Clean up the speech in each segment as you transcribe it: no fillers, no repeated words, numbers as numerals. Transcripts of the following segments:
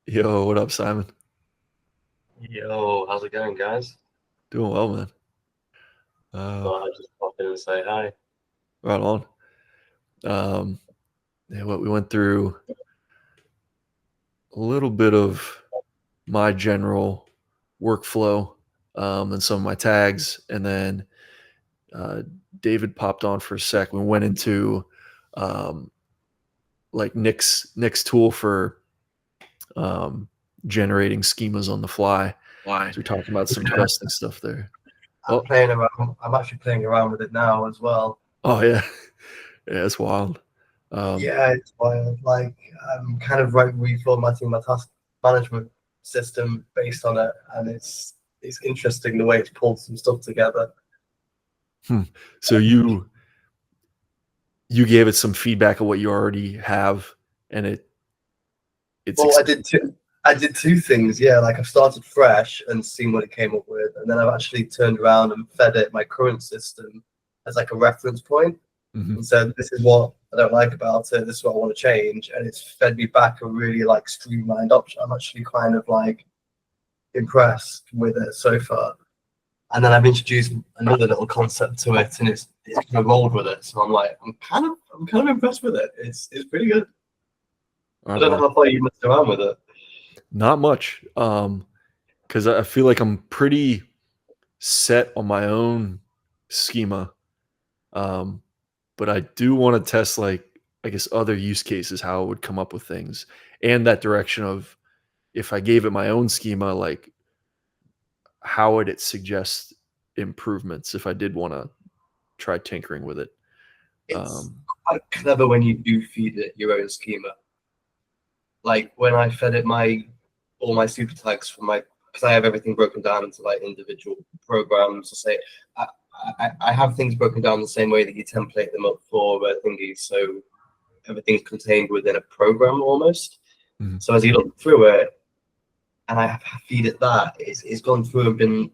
Yo, what up, Simon? Yo, how's it going, guys? Doing well, man. Uh, Thought I'd just pop in and say hi. right on. Um, yeah, what we went through a little bit of my general workflow, and some of my tags, and then uh, David popped on for a sec. We went into um, like Nick's tool for um, generating schemas on the fly. Why? So we're talking about some testing stuff there. I'm Oh, playing around. I'm actually playing around with it now as well. oh yeah, yeah, it's wild. Yeah, it's wild. Like I'm kind of reformatting my task management system based on it, and it's interesting the way it's pulled some stuff together. So you gave it some feedback of what you already have, and it's Well, I did two things. Yeah, like I've started fresh and seen what it came up with, and then I've actually turned around and fed it my current system as like a reference point. Mhm. And said, "This is what I don't like about it. This is what I want to change." And it's fed me back a really like streamlined option. I'm actually kind of like impressed with it so far. And then I've introduced another little concept to it, and it's kind of rolled with it. So I'm kind of impressed with it. It's pretty good. I don't know how far you messed around with it. Not much, because I feel like I'm pretty set on my own schema, but I do want to test, like, I guess, other use cases, how it would come up with things, and that direction of if I gave it my own schema, like, how would it suggest improvements if I did want to try tinkering with it? It's Um, quite clever when you do feed it your own schema. Like when I fed it all my super tags for my, because I have everything broken down into like individual programs. To say I have things broken down the same way that you template them up for thingies, so everything's contained within a program almost. Mhm. So as you look through it, and I feed it that, it's gone through and been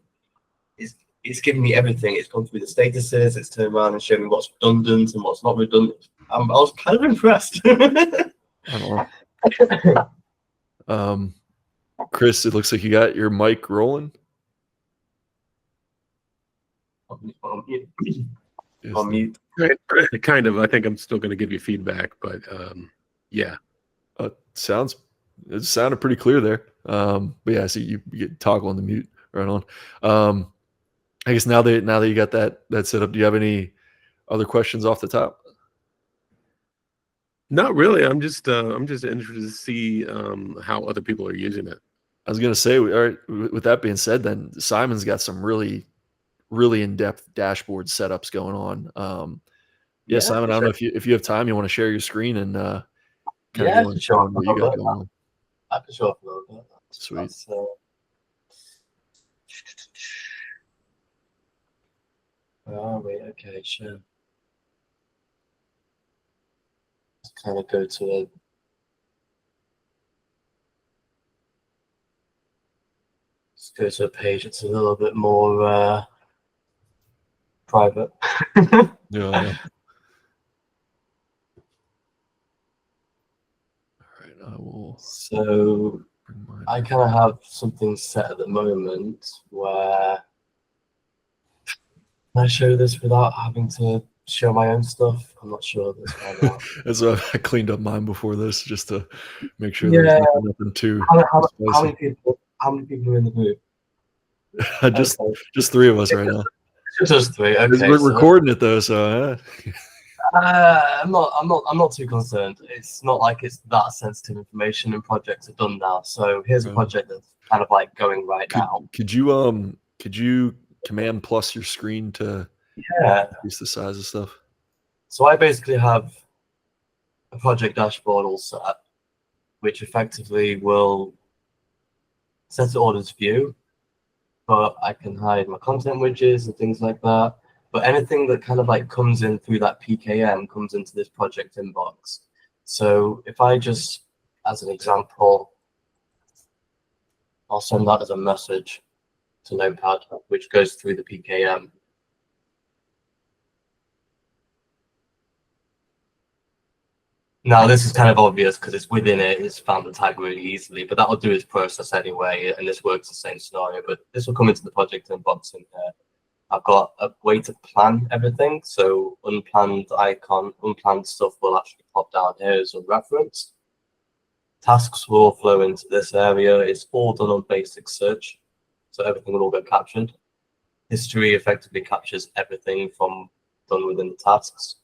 it's given me everything. It's gone through the statuses. It's turned around and shown me what's redundant and what's not redundant. I was kind of impressed. I don't know. Chris, it looks like you got your mic rolling. On mute. Yes, On mute. Kind of. I think I'm still going to give you feedback, but yeah. It sounded pretty clear there. But yeah, so you get toggle on the mute right on. I guess now that you got that set up, do you have any other questions off the top? Not really. I'm just interested to see how other people are using it. I was gonna say, all right, with that being said, then Simon's got some really, really in-depth dashboard setups going on. Yeah, Simon, I don't know if you have time, you want to share your screen and kind of go into sure. what you got going on. I can show up a little bit. Sweet. Where are we? Okay, sure. Let's kind of go to a page that's a little bit more private. Yeah. All right, I will. So I kind of have something set at the moment where can I show this without having to show my own stuff? I'm not sure this right now. That's why I cleaned up mine before this, just to make sure Yeah. there's nothing too How many people are in the group? just three of us right now. Just three. Okay. We're recording it though, so I'm not too concerned. It's not like it's that sensitive information, and projects are done now. So here's a project that's kind of like going right now. Could you command plus your screen to increase the size of stuff? So I basically have a project dashboard all set, which effectively will set the orders view, but I can hide my content widgets and things like that. But anything that kind of like comes in through that PKM comes into this project inbox. So if I just, as an example, I'll send that as a message to Notepad, which goes through the PKM. Now this is kind of obvious because it's within it. It's found the tag really easily, but that'll do its process anyway, and this works the same scenario. But this will come into the project inbox in here. I've got a way to plan everything. So unplanned icon, unplanned stuff will actually pop down here as a reference. Tasks will all flow into this area. It's all done on basic search, so everything will all get captured. History effectively captures everything from done within the tasks.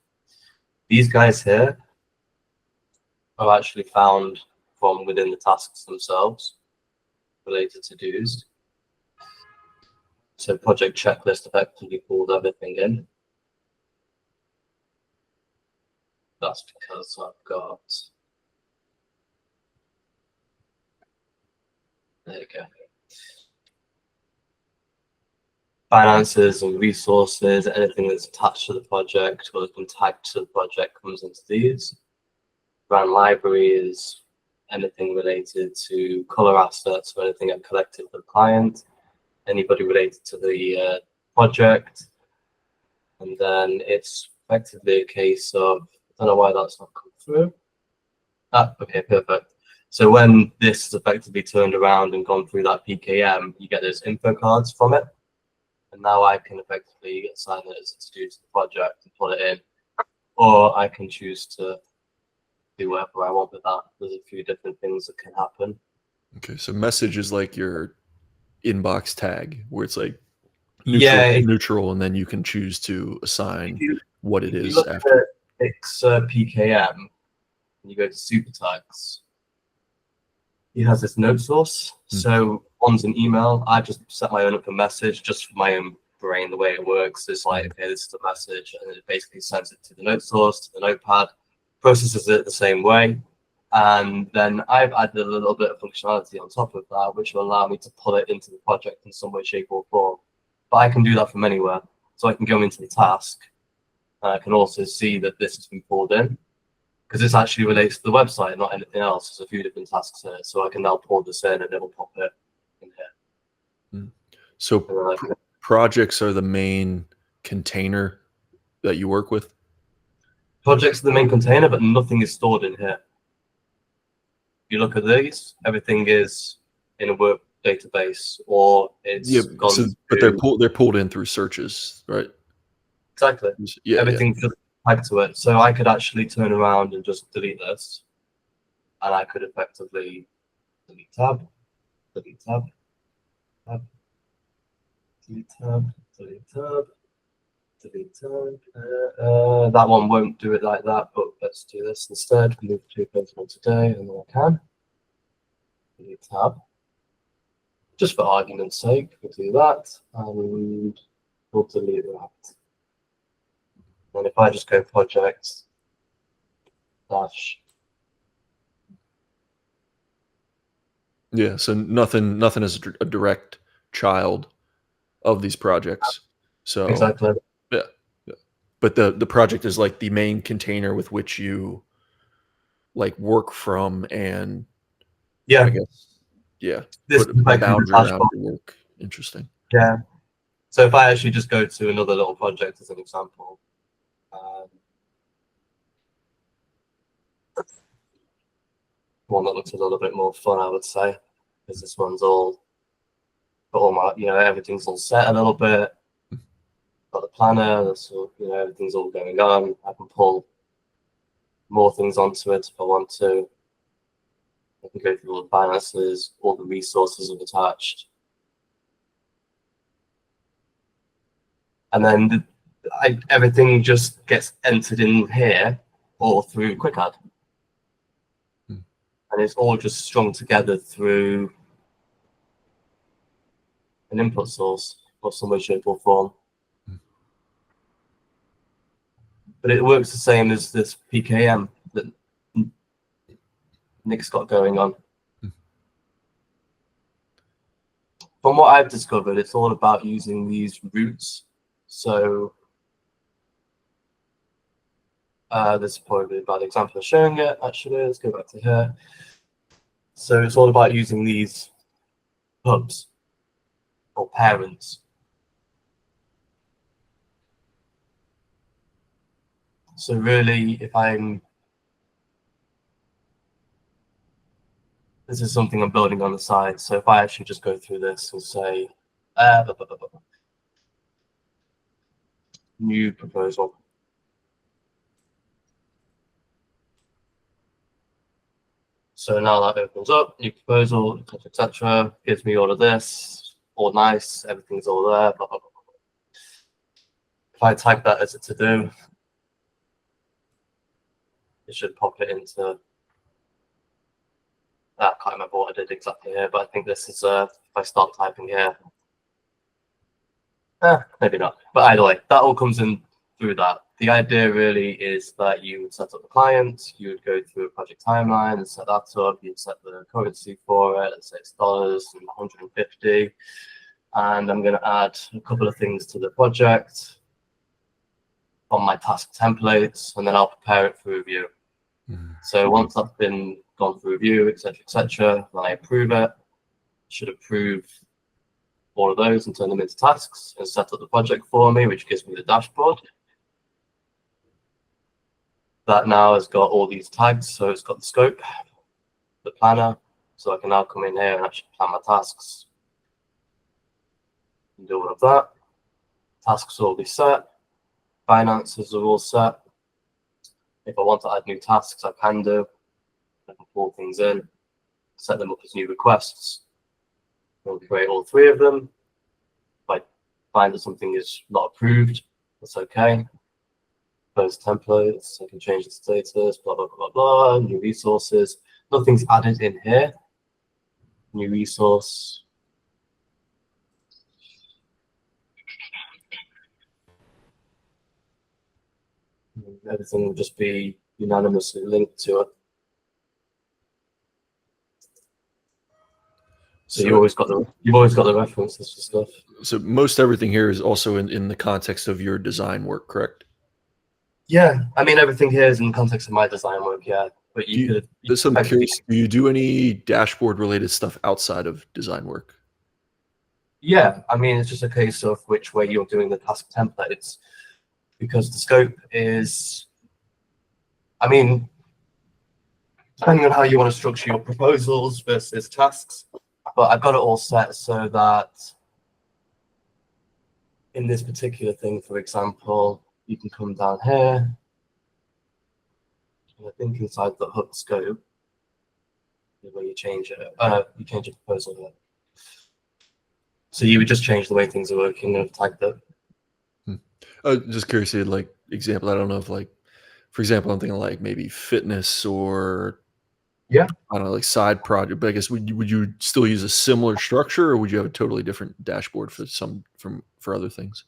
These guys here are actually found from within the tasks themselves, related to dos. So project checklist effectively pulls everything in. That's because I've got, there you go. Finances and resources, anything that's attached to the project or has been tagged to the project comes into these. Brand library is anything related to color assets or anything I've collected for the client, anybody related to the project. And then it's effectively a case of, I don't know why that's not come through. Ah, okay, perfect. So when this is effectively turned around and gone through that PKM, you get those info cards from it. And now I can effectively assign it as to do to the project and put it in. Or I can choose to do whatever I want with that. There's a few different things that can happen. Okay, so message is like your inbox tag, where it's like neutral, and then you can choose to assign what it is after. It's PKM, and you go to Subtask. He has this note source. So one's an email. I just set my own up a message just for my own brain. The way it works is like, okay, this is the message, and it basically sends it to the note source, to the notepad, processes it the same way. And then I've added a little bit of functionality on top of that, which will allow me to pull it into the project in some way, shape, or form. But I can do that from anywhere. So I can go into the task, and I can also see that this has been pulled in, because this actually relates to the website, not anything else. There's a few different tasks here. So I can now pull this in, and it'll pop it in here. So projects are the main container that you work with? Projects are the main container, but nothing is stored in here. You look at these, everything is in a work database, or it's gone. So, but they're pulled in through searches, right? Exactly. Yeah, everything's just tagged to it. So I could actually turn around and just delete this, and I could effectively delete tab, delete tab, tab, delete tab, delete tab, delete tab. That one won't do it like that, but let's do this instead. Move to Perpetual today, and then I can delete tab. Just for argument's sake, we'll do that, and we'll delete that. And if I just go project dash. Yeah, so nothing is a direct child of these projects. So Exactly. Yeah. But the project is like the main container with which you like work from, and yeah, I guess this put a boundary around your work. Interesting. Yeah. So if I actually just go to another little project as an example, one that looks a little bit more fun, I would say, because this one's all got all my, everything's all set a little bit. Got the planner, that's all, everything's all going on. I can pull more things onto it if I want to. I can go through all the finances, all the resources are attached. And then everything just gets entered in here or through Quick Add. And it's all just strung together through an input source of some way, shape, or form. But it works the same as this PKM that Nick's got going on. From what I've discovered, it's all about using these routes. So this is probably a bad example of showing it, actually. Let's go back to here. So it's all about using these hubs or parents. So really, if I'm this is something I'm building on the side. So if I actually just go through this and say, new proposal. So now that opens up, new proposal, etc. Gives me all of this, all nice, everything's all there. Blah, blah, blah, blah. If I type that as a to-do, it should pop it into. I can't remember what I did exactly here, but I think this is if I start typing here. Maybe not. But either way, that all comes in through that. The idea really is that you would set up the client, you would go through a project timeline and set that up, you'd set the currency for it, let's say it's dollars and 150. And I'm going to add a couple of things to the project on my task templates, and then I'll prepare it for review. So once that's been gone through review, etc., then I approve it. Should approve all of those and turn them into tasks and set up the project for me, which gives me the dashboard. That now has got all these tags, so it's got the scope, the planner, so I can now come in here and actually plan my tasks and do all of that. Tasks will be set, finances are all set. If I want to add new tasks, I can do. I can pull things in, set them up as new requests. We'll create all three of them. If I find that something is not approved, that's okay. Close templates, I can change the status, blah, blah, blah, blah, new resources. Nothing's added in here. New resource. Everything will just be unanimously linked to it. So you've always got the references for stuff. So most everything here is also in the context of your design work, correct? Yeah, I mean everything here is in the context of my design work. Yeah, but I'm curious. Do you do any dashboard related stuff outside of design work? Yeah, I mean it's just a case of which way you're doing the task templates, because the scope is. I mean, depending on how you want to structure your proposals versus tasks. But I've got it all set so that in this particular thing, for example, you can come down here. And I think inside the hub scope is where you change it. You change your proposal here. So you would just change the way things are working and type that. Just curious, like example. I don't know if like, for example, I'm thinking like maybe fitness or. Yeah. I don't know, like side project. But I guess would you still use a similar structure, or would you have a totally different dashboard for other things?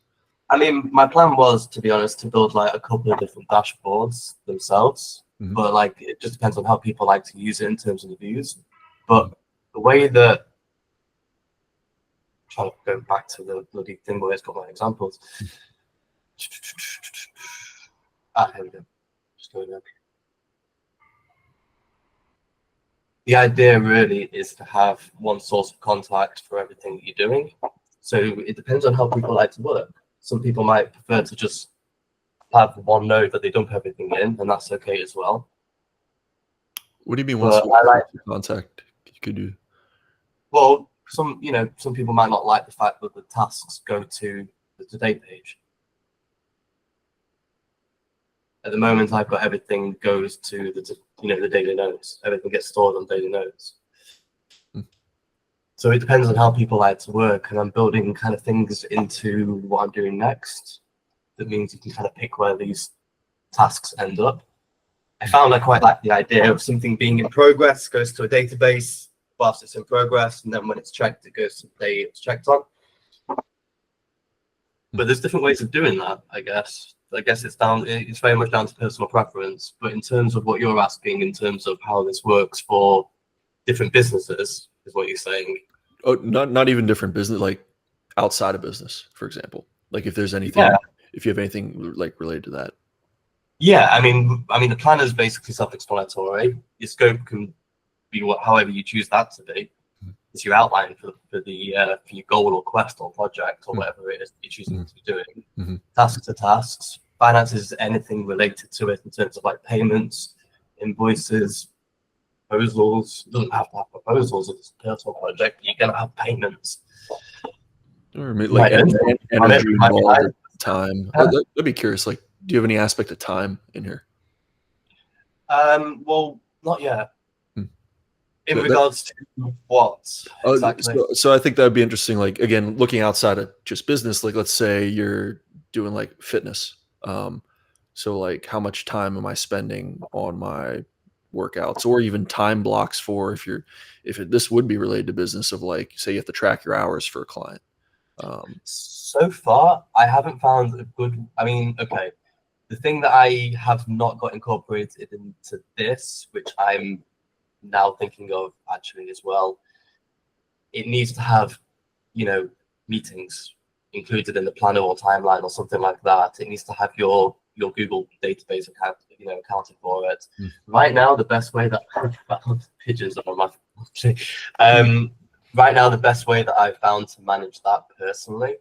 I mean, my plan was, to be honest, to build like a couple of different dashboards themselves. Mm-hmm. But like it just depends on how people like to use it in terms of the views. But the way that I'm trying to go back to the bloody thing where it's got my examples. Here we go. Just going there. The idea really is to have one source of contact for everything that you're doing. So it depends on how people like to work. Some people might prefer to just have one node that they dump everything in, and that's okay as well. What do you mean one source of contact? Could you? Well, some people might not like the fact that the tasks go to the today page. At the moment, I've got everything goes to the daily notes. Everything gets stored on daily notes. So it depends on how people like to work, and I'm building kind of things into what I'm doing next. That means you can kind of pick where these tasks end up. I found I quite like the idea of something being in progress, goes to a database whilst it's in progress, and then when it's checked, it goes to the day it's checked on. But there's different ways of doing that, I guess. It's very much down to personal preference. But in terms of what you're asking, in terms of how this works for different businesses, is what you're saying. Oh, not even different business, like outside of business, for example. Like if there's anything, if you have anything like related to that. Yeah, I mean, the plan is basically self-explanatory. Your scope can be however you choose that to be. It's your outline for your goal or quest or project or whatever it is you're choosing to be doing. Tasks are tasks. Finances is anything related to it in terms of like payments, invoices, proposals. It doesn't have to have proposals if it's a personal project. You're gonna have payments. Or maybe like energy involved, time. I'd be curious. Like, do you have any aspect of time in here? Well, not yet. In regards to what exactly? So I think that would be interesting. Like, again, looking outside of just business, like let's say you're doing like fitness. So like how much time am I spending on my workouts, or even time blocks for this would be related to business of like, say you have to track your hours for a client. So far, I haven't found a good, I mean, okay. The thing that I have not got incorporated into this, which I'm now thinking of actually as well, it needs to have, meetings included in the planner or timeline or something like that. It needs to have your Google database account, accounted for it. Right now, the best way that pigeons are on my right now, the best way that I've found to manage that personally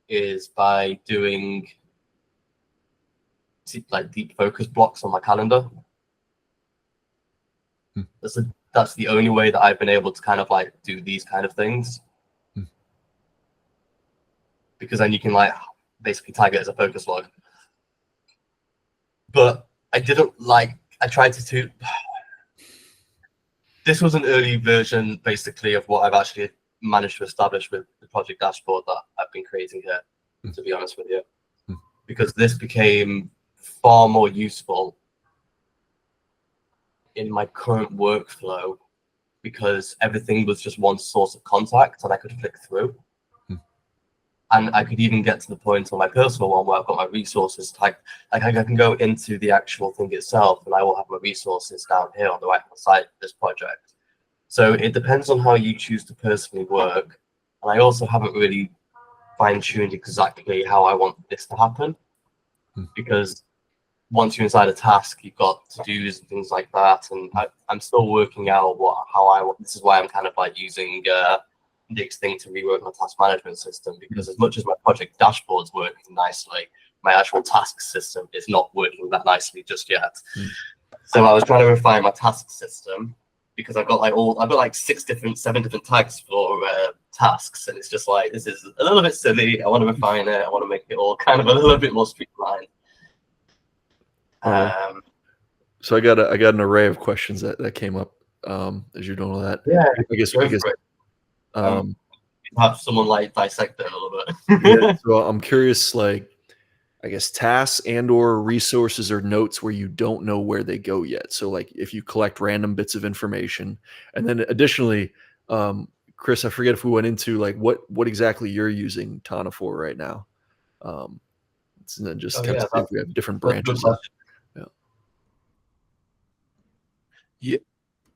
is by doing like deep focus blocks on my calendar. That's the only way that I've been able to kind of like do these kind of things, because then you can like basically tag it as a focus log. But I tried to this was an early version basically of what I've actually managed to establish with the project dashboard that I've been creating here, to be honest with you, because this became far more useful in my current workflow, because everything was just one source of contact and I could flick through. And I could even get to the point on my personal one where I've got my resources tagged. Like I can go into the actual thing itself and I will have my resources down here on the right hand side of this project. So it depends on how you choose to personally work. And I also haven't really fine-tuned exactly how I want this to happen, because once you're inside a task, you've got to-dos and things like that. And I'm still working out how I want. This is why I'm kind of like using Nick's thing to rework my task management system, because as much as my project dashboard's working nicely, my actual task system is not working that nicely just yet. So I was trying to refine my task system, because I've got like 7 different tags for tasks, and it's just like, this is a little bit silly. I want to refine it. I want to make it all kind of a little bit more streamlined. So I got an array of questions that came up as you're doing all that. Yeah, I guess have someone like dissect it a little bit. Yeah, so I'm curious, like, I guess tasks and or resources or notes where you don't know where they go yet. So like if you collect random bits of information, and then additionally, Chris, I forget if we went into like what exactly you're using Tana for right now. And then just kind of see if we have different branches.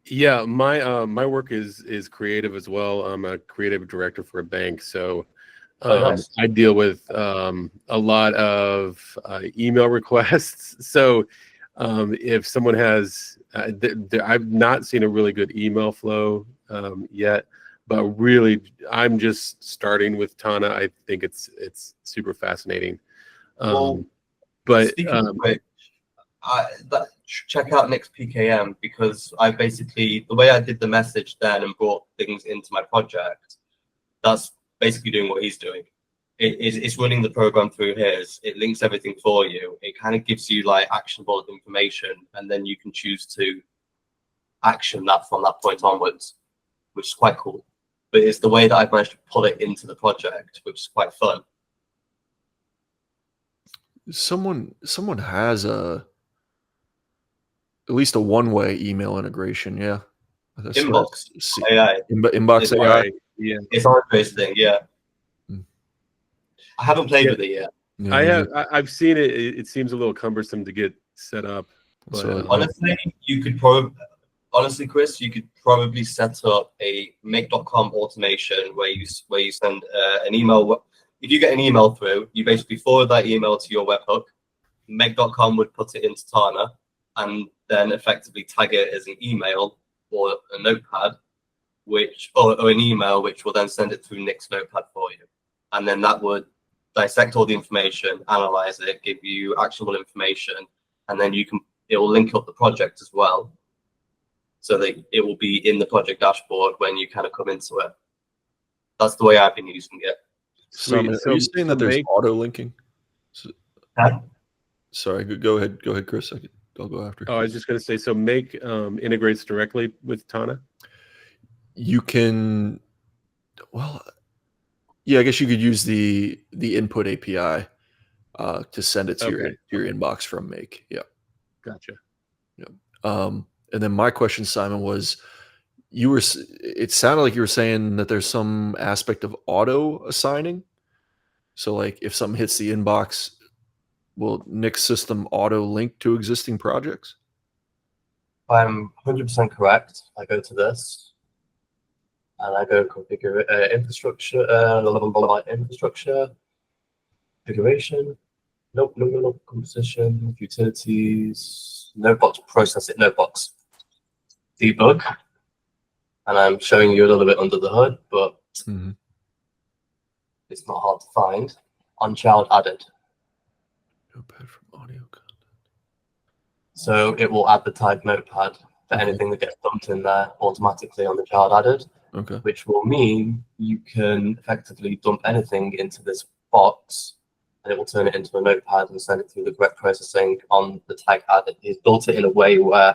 Yeah, my work is creative as well. I'm a creative director for a bank, so nice. I deal with a lot of email requests. So if someone has, I've not seen a really good email flow yet, but really I'm just starting with Tana. I think it's super fascinating. But check out Nick's PKM, because I basically, the way I did the message then and brought things into my project, that's basically doing what he's doing. It's running the program through his. It links everything for you. It kind of gives you like actionable information, and then you can choose to action that from that point onwards, which is quite cool. But it's the way that I've managed to pull it into the project, which is quite fun. Someone has at least a one-way email integration. Yeah. Inbox AI. Inbox AI. Yeah. It's our based thing. Yeah. I haven't played with it yet. Yeah, I've seen it. It seems a little cumbersome to get set up. But honestly, Chris, you could probably set up a make.com automation where you send an email. If you get an email through, you basically forward that email to your webhook. Make.com would put it into Tana and then effectively tag it as an email or a notepad, or an email, which will then send it through Nick's notepad for you. And then that would dissect all the information, analyze it, give you actionable information, and then it will link up the project as well. so that it will be in the project dashboard when you kind of come into it. That's the way I've been using it. Simon, are you saying that there's auto linking? Huh? Sorry, go ahead, Chris. I'll go after. Oh, I was just going to say, so Make integrates directly with Tana? You can, well, yeah, I guess you could use the input API to send it to your inbox from Make. Yeah. Gotcha. Yeah. And then my question, Simon, was it sounded like you were saying that there's some aspect of auto assigning. So like if something hits the inbox, will Nick's system auto link to existing projects? I'm 100% correct. I go to this and I go configure infrastructure, infrastructure, configuration. Nope, composition, utilities, notebox, process it, notebox, debug. And I'm showing you a little bit under the hood, but it's not hard to find. On child added. Notepad from audio content. So it will add the tag notepad for anything that gets dumped in there automatically on the child added. Okay. Which will mean you can effectively dump anything into this box and it will turn it into a notepad and send it through the correct processing on the tag added. He's built it in a way where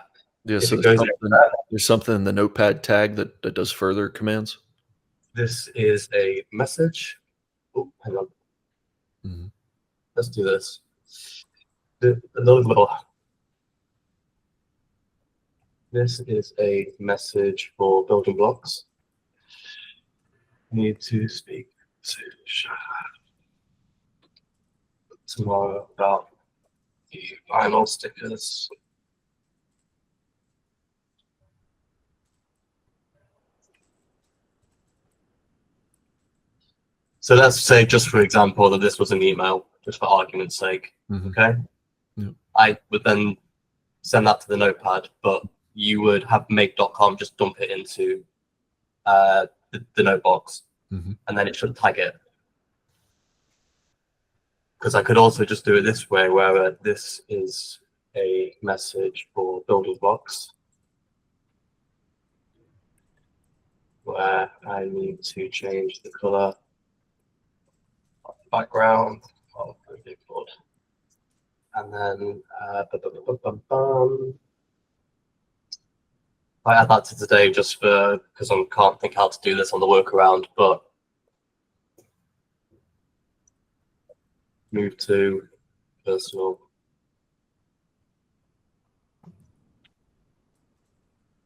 so there's something in the notepad tag that does further commands. This is a message. Oh, hang on. Let's do this. This is a message for building blocks. Need to speak to tomorrow about the vinyl stickers. So let's say, just for example, that this was an email, just for argument's sake. Okay. Yep. I would then send that to the notepad, but you would have make.com just dump it into the notebox, and then it should tag it. Because I could also just do it this way, where this is a message for building blocks, where I need to change the color of the background of the big board. And then I add that to today just because I can't think how to do this on the workaround, but move to personal.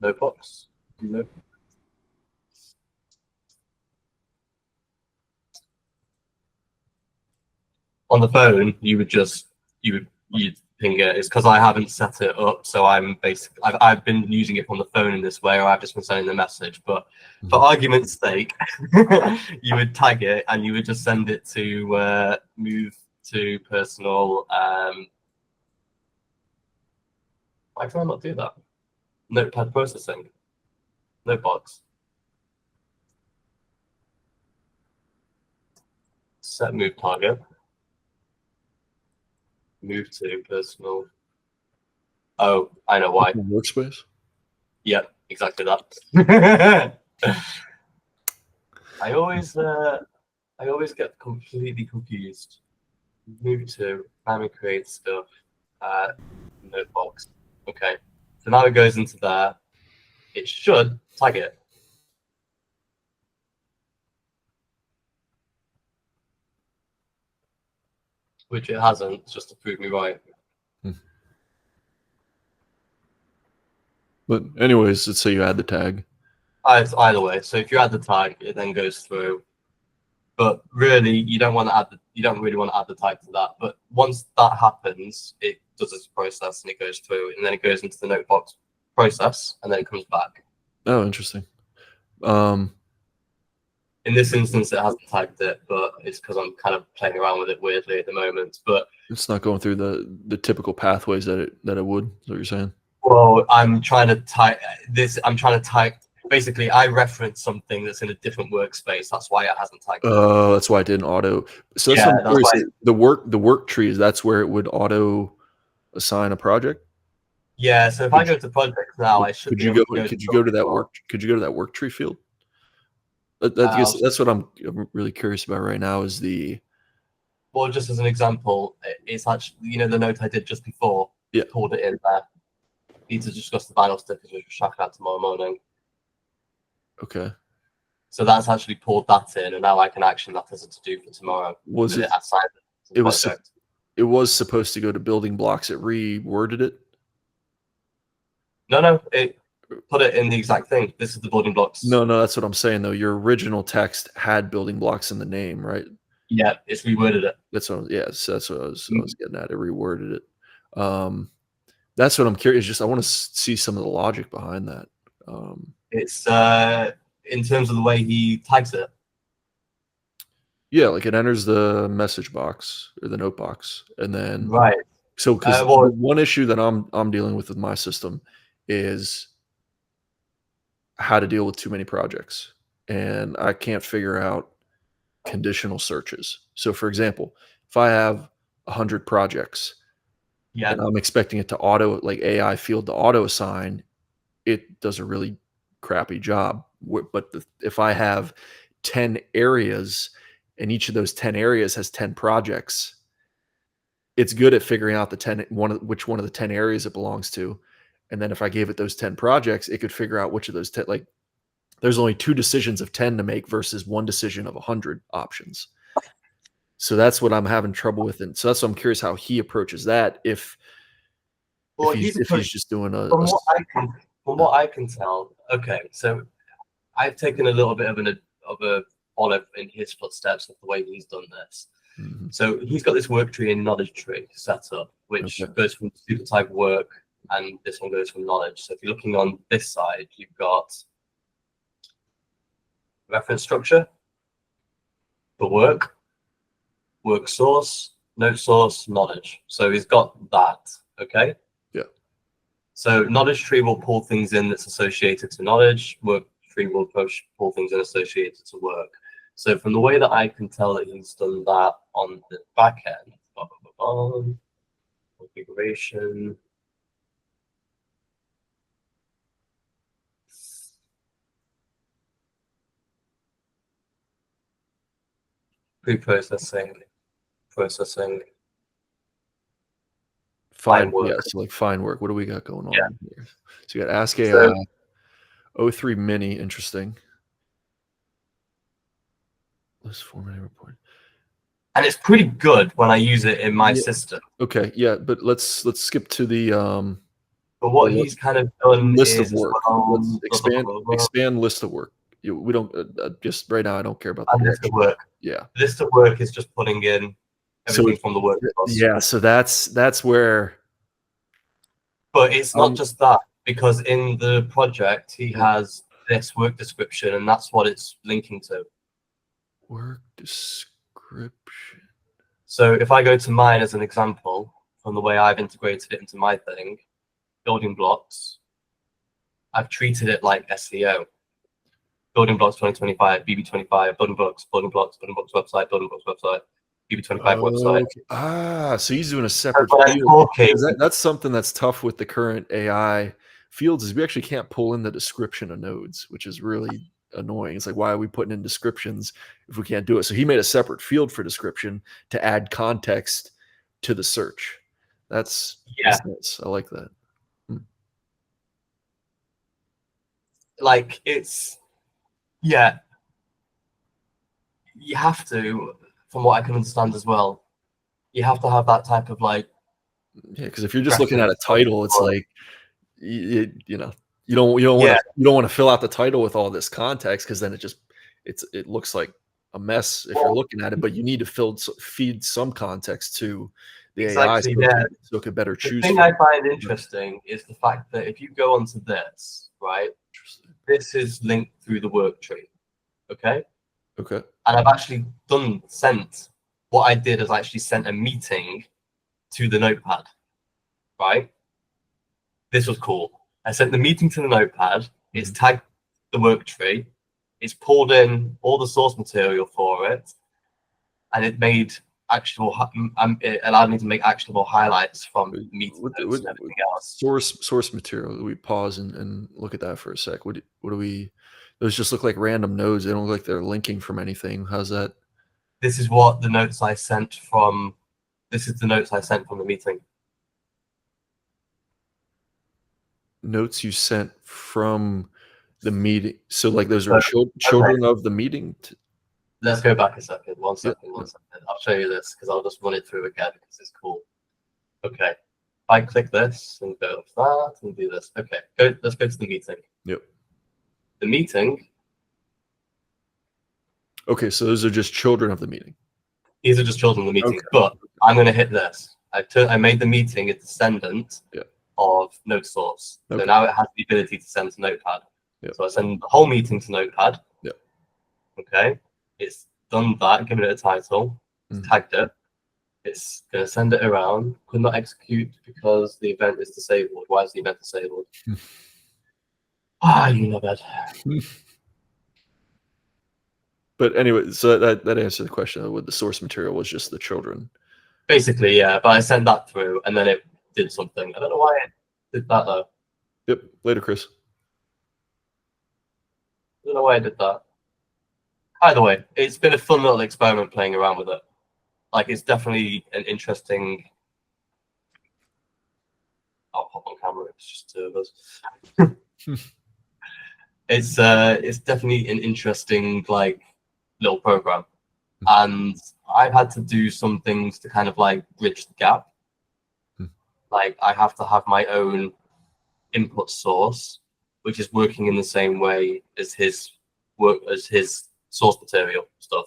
Notebox. Nope. On the phone, you'd ping it. It's because I haven't set it up, so I've been using it from the phone in this way, or I've just been sending the message. But for argument's sake, you would tag it and you would just send it to move to personal. Why can I not do that? Notepad processing. Notebox. Set move target. Move to personal. Oh, I know why. Workspace? Yep, exactly that. I always get completely confused. Move to and create stuff. Notebox. Okay. So now it goes into there. It should tag it. Which it hasn't, just to prove me right. But anyways, let's say you add the tag. It's either way. So if you add the tag, it then goes through. But really, you don't really want to add the tag to that. But once that happens, it does its process and it goes through, and then it goes into the notebox process, and then it comes back. Oh, interesting. In this instance, it hasn't tagged it, but it's because I'm kind of playing around with it weirdly at the moment. But it's not going through the typical pathways that it would. Is what you're saying? Well, I'm trying to type this. I'm trying to type. Basically, I reference something that's in a different workspace. That's why it hasn't tagged. Oh, that's why it didn't auto. So that's the work trees. That's where it would auto assign a project. Yeah, so if I go to projects now, I should Could be you able go? to go Could to you go to that building work? Could you go to that work tree field? I guess that's what I'm really curious about right now. Is the Well, just as an example, it's actually, you know, the note I did just before, Yeah. pulled it in there. Need to discuss the vinyl stickers, which we're tracking out tomorrow morning. okay? So that's actually pulled that in, and now I can action that as a to-do for tomorrow. Was with it? assigned to the It was. project. It was supposed to go to building blocks. It reworded it. No, it put it in the exact thing. This is the building blocks. No, that's what I'm saying though. Your original text had building blocks in the name, right? Yeah, it's reworded it. That's what. Yes, that's what I was getting at. It reworded it. That's what I'm curious. Just I want to see some of the logic behind that. It's in terms of the way he tags it. Yeah, like it enters the message box or the note box, and then Right. so because well- one issue that I'm dealing with my system is how to deal with too many projects, and I can't figure out conditional searches. So, for example, if I have 100 projects, Yeah. and I'm expecting it to auto, like AI field to auto assign, it does a really crappy job. But if I have 10 areas and each of those 10 areas has 10 projects, it's good at figuring out which one of the 10 areas it belongs to. And then if I gave it those 10 projects, it could figure out which of those 10, like there's only 2 decisions of 10 to make versus 1 decision of 100 options. So that's what I'm having trouble with. And so that's what I'm curious how he approaches that. If he's just doing From what I can tell, okay, so I've taken a little bit of a olive in his footsteps of the way he's done this. Mm-hmm. So he's got this work tree and knowledge tree set up, which goes from super type work, and this one goes from knowledge. So if you're looking on this side, you've got reference structure for work, work source, note source, knowledge. So he's got that, okay? Yeah. So knowledge tree will pull things in that's associated to knowledge, work tree will pull things in associated to work. So from the way that I can tell that he's done that on the back end, configuration. Pre-processing, processing. Fine work. Yeah, so like fine work. What do we got going on here? So you got Ask AI, So, O3 Mini, interesting. List formatting report. And it's pretty good when I use it in my system. Okay, yeah, but let's skip to the But what he's kind of done list is of work. Let's expand list of work. We don't just right now. I don't care about the list of work. Yeah, List of work is just putting in everything from the work. Yeah, so that's where. But it's not just that, because in the project he has this work description, and that's what it's linking to. Work description. So if I go to mine as an example, from the way I've integrated it into my thing, building blocks, I've treated it like SEO. Building blocks 2025, BB25, building blocks website, BB25 website. So he's doing a separate field. That's something that's tough with the current AI fields is we actually can't pull in the description of nodes, which is really annoying. It's like, why are we putting in descriptions if we can't do it? So he made a separate field for description to add context to the search. That's nice. I like that. Like it's, yeah, you have to, from what I can understand as well, you have to have that type of like. Yeah, because if you're just looking at a title, it's like, you don't want to fill out the title with all this context because then it looks like a mess if you're looking at it. But you need to feed some context to the AI so it could better choose. The thing I find interesting is the fact that if you go onto this, right, this is linked through the work tree, okay? Okay. And I've actually what I did is I actually sent a meeting to the notepad, right? This was cool. I sent the meeting to the notepad. It's tagged the work tree. It's pulled in all the source material for it. And it made it allowed me to make actionable highlights from meeting With- notes with- and everything else. source material. We pause and look at that for a sec. What do we? Those just look like random nodes. They don't look like they're linking from anything. How's that? This is what the notes I sent from. This is the notes I sent from the meeting. Notes you sent from the meeting. So like those are children of the meeting. Let's go back a second. One Yeah. second. I'll show you this because I'll just run it through again because it's cool. Okay. If I click this and go to that and do this. Okay. Let's go to the meeting. Yep. The meeting. Okay, so those are just children of the meeting. These are just children of the meeting. Okay. But I'm going to hit this. I made the meeting a descendant of node source. Okay. So now it has the ability to send to Notepad. Yep. So I send the whole meeting to Notepad. Yep. Okay. It's done that, given it a title, tagged it. It's going to send it around. Could not execute because the event is disabled. Why is the event disabled? You know that. But anyway, so that answered the question. With the source material was just the children. Basically, yeah. But I sent that through, and then it did something. I don't know why it did that though. Yep. Later, Chris. I don't know why I did that. Either way, it's been a fun little experiment playing around with it. Like, it's definitely an interesting. I'll pop on camera. It's just two of us. It's definitely an interesting like little program, and I've had to do some things to kind of like bridge the gap. Like, I have to have my own input source, which is working in the same way as his source material stuff.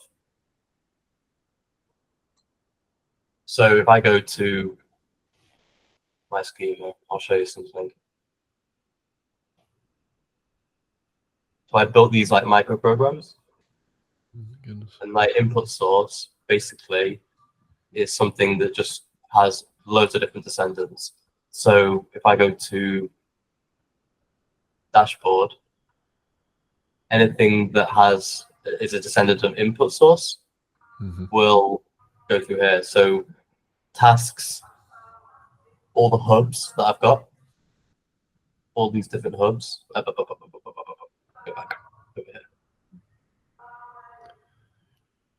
So if I go to my schema, I'll show you something. So I built these like micro programs, and my input source basically is something that just has loads of different descendants. So if I go to dashboard, anything that is a descendant of input source will go through here. So tasks, all the hubs that I've got, all these different hubs. Go back over here.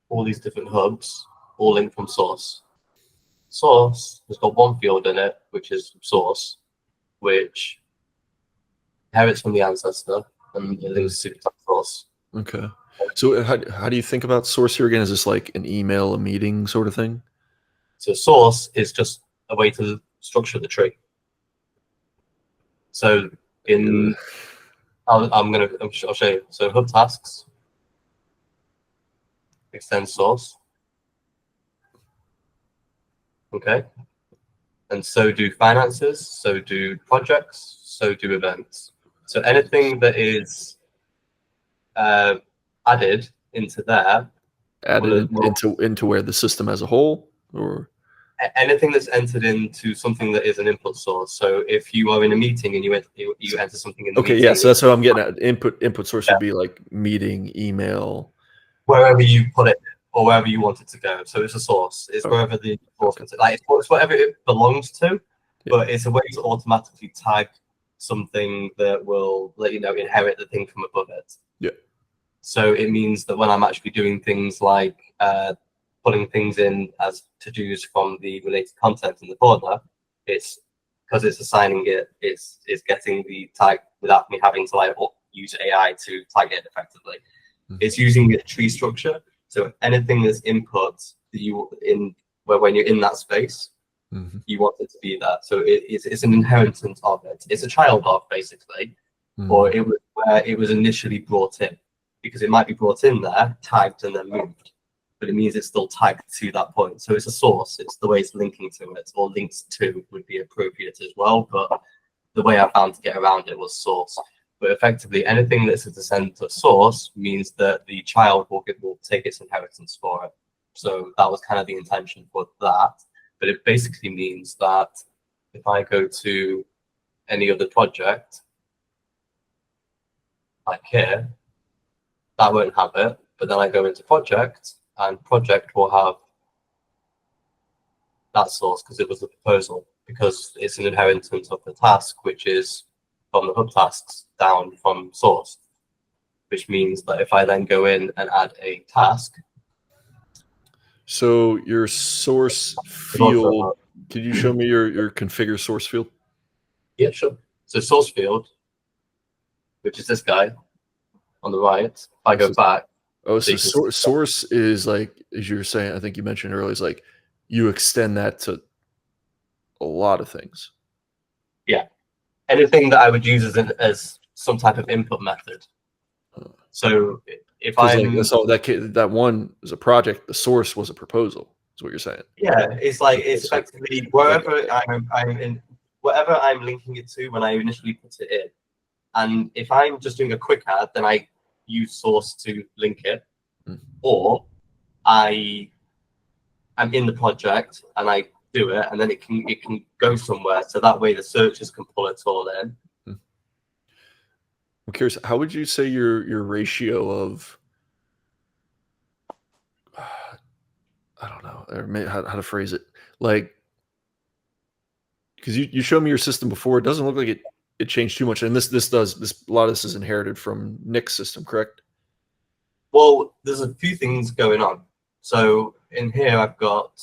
All these different hubs, all linked from source. Source has got one field in it, which is source, which inherits from the ancestor and it links to source. Okay. So how do you think about source here again? Is this like an email, a meeting sort of thing? So source is just a way to structure the tree. So I'll show you. So hub tasks, extend source. Okay. And so do finances, so do projects, so do events. So anything that is added into there. Added into where the system as a whole, or anything that's entered into something that is an input source. So if you are in a meeting and you enter something in the meeting. Yeah, so that's what I'm getting at. Input source would be like meeting, email, wherever you put it or wherever you want it to go. So it's a source. It's wherever the source like it's whatever it belongs to, but it's a way to automatically tag something that will let you know inherit the thing from above it. Yeah. So it means that when I'm actually doing things like putting things in as to-dos from the related content in the corner, it's because it's assigning it, it's getting the tag without me having to like use AI to tag it effectively. It's using a tree structure. So anything that's input that when you're in that space, you want it to be that. So it's an inheritance of it. It's a child of basically, or it was where it was initially brought in, because it might be brought in there, tagged, and then moved. But it means it's still tagged to that point. So it's a source. It's the way it's linking to it, or links to would be appropriate as well. But the way I found to get around it was source. But effectively, anything that's a descendant of source means that the child will take its inheritance for it. So that was kind of the intention for that. But it basically means that if I go to any other project, like here, that won't have it. But then I go into project, and project will have that source because it was the proposal, because it's an inheritance of the task, which is from the hub tasks down from source, which means that if I then go in and add a task. So your source field, could you show me your configure source field? Yeah, sure. So source field, which is this guy on the right. If I go back. Oh, so source is like, as you were saying, I think you mentioned earlier, is like you extend that to a lot of things. Yeah. Anything that I would use as some type of input method. So if I'm like, so that one is a project, the source was a proposal, is what you're saying. Yeah, it's like it's effectively wherever whatever I'm linking it to when I initially put it in. And if I'm just doing a quick add, then I use source to link it, or I'm in the project and I do it, and then it can go somewhere. So that way the searchers can pull it all in. I'm curious, how would you say your ratio of I don't know, or how to phrase it, like, because you showed me your system before, it doesn't look like it changed too much, and this a lot of this is inherited from Nick's system, correct? Well, there's a few things going on. So in here I've got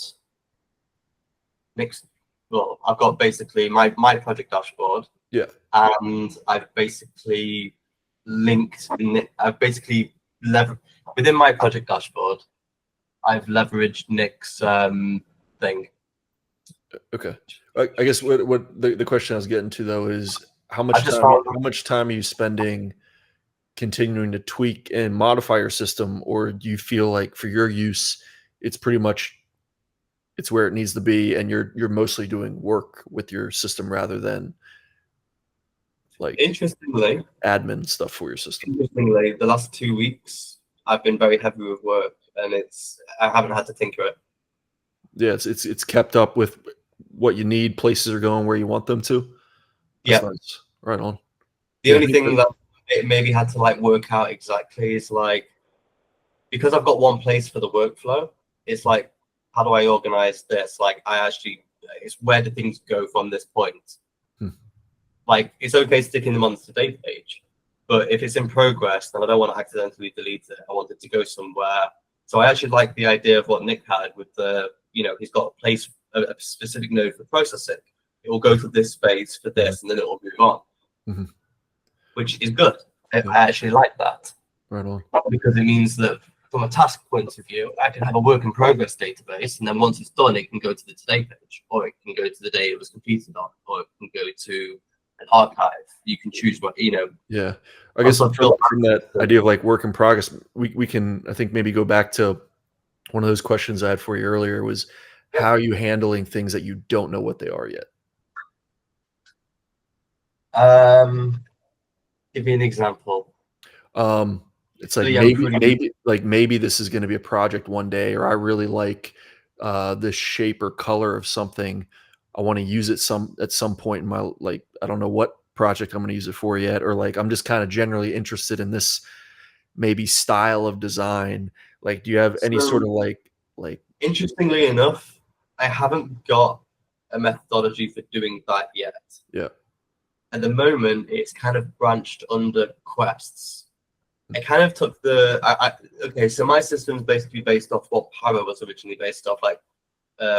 Nick's. Well, I've got basically my project dashboard. Yeah. And I've basically linked. I've basically within my project dashboard. I've leveraged Nick's thing. Okay. I guess what the question I was getting to though is how much time are you spending continuing to tweak and modify your system, or do you feel like for your use it's pretty much it's where it needs to be and you're mostly doing work with your system rather than like interestingly admin stuff for your system? Interestingly, the last 2 weeks I've been very heavy with work, and I haven't had to tinker it. Yeah, it's kept up with what you need. Places are going where you want them to. That's nice. Right on. The only thing that it maybe had to like work out exactly is like, because I've got one place for the workflow, it's like, how do I organize this? Like it's where do things go from this point? Like, it's okay sticking them on the today page, but if it's in progress, then I don't want to accidentally delete it. I want it to go somewhere. So I actually like the idea of what Nick had with the, he's got a specific node for processing. It will go to this space for this, and then it will move on, which is good. I actually like that. Right on. Because it means that from a task point of view, I can have a work in progress database, and then once it's done, it can go to the today page, or it can go to the day it was completed on, or it can go to an archive. You can choose what. Yeah, I guess from that idea of like work in progress, we can, I think, maybe go back to one of those questions I had for you earlier was how are you handling things that you don't know what they are yet? Give me an example. It's like maybe this is going to be a project one day, or I really like this shape or color of something. I want to use it at some point in my, like, I don't know what project I'm going to use it for yet, or like I'm just kind of generally interested in this maybe style of design. Like, do you have any sort of like? Interestingly enough, I haven't got a methodology for doing that yet. Yeah. At the moment, it's kind of branched under quests. I kind of took okay, so my system's basically based off what Para was originally based off, like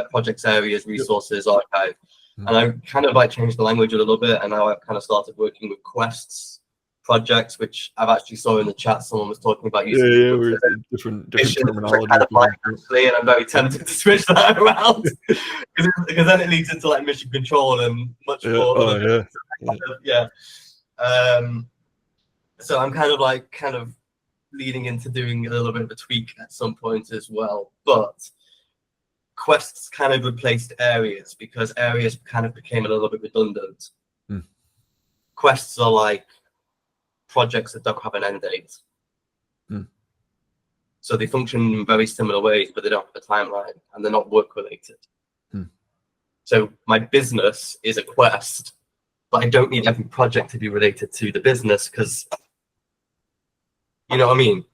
projects, areas, resources, archive. And I kind of like changed the language a little bit, and now I've kind of started working with quests projects, which I've actually saw in the chat someone was talking about using. We're different terminology. Kind of like, actually, and I'm very tempted to switch that around because then it leads into like mission control and much more. So I'm kind of leading into doing a little bit of a tweak at some point as well, but quests kind of replaced areas because areas kind of became a little bit redundant. Quests are like projects that don't have an end date. So they function in very similar ways, but they don't have a timeline, and they're not work related. So my business is a quest, but I don't need every project to be related to the business because, you know what I mean?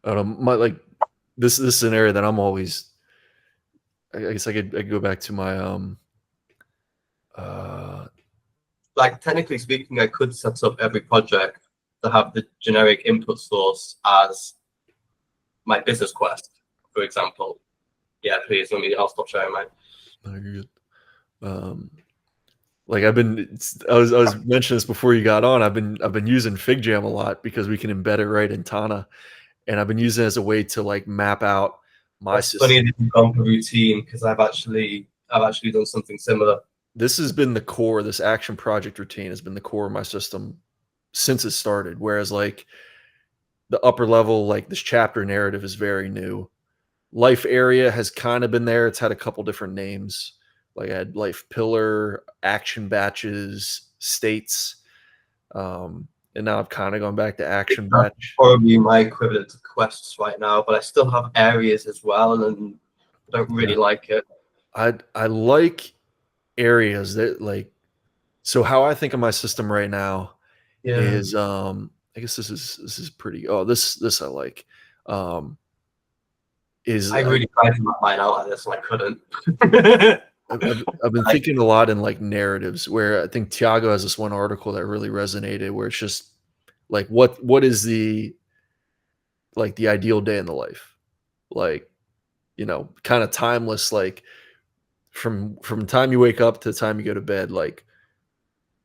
I don't know, this is an area that I'm always I guess I could go back to my Like technically speaking, I could set up every project to have the generic input source as my business quest, for example. Yeah, please I'll stop sharing mine. no, you're good. Like I was mentioning this before you got on. I've been using FigJam a lot because we can embed it right in Tana, and I've been using it as a way to like map out my It's system. funny that you've gone for routine because I've actually done something similar. This has been the core. This action project routine has been the core of my system since it started. Whereas like the upper level, like this chapter narrative is very new. Life area has kind of been there. It's had a couple different names. Like I had life pillar, action batches, states. And now I've kind of gone back to action batch. Probably my equivalent to quests right now, but I still have areas as well, and I don't really like it. I like areas that like, so how I think of my system right now is I guess this is pretty, this I like. Is I really tried to map mine out like this and I couldn't. I've been thinking a lot in like narratives, where I think Tiago has this one article that really resonated, where it's just like what is the like the ideal day in the life, like, you know, kind of timeless, like from the time you wake up to the time you go to bed, like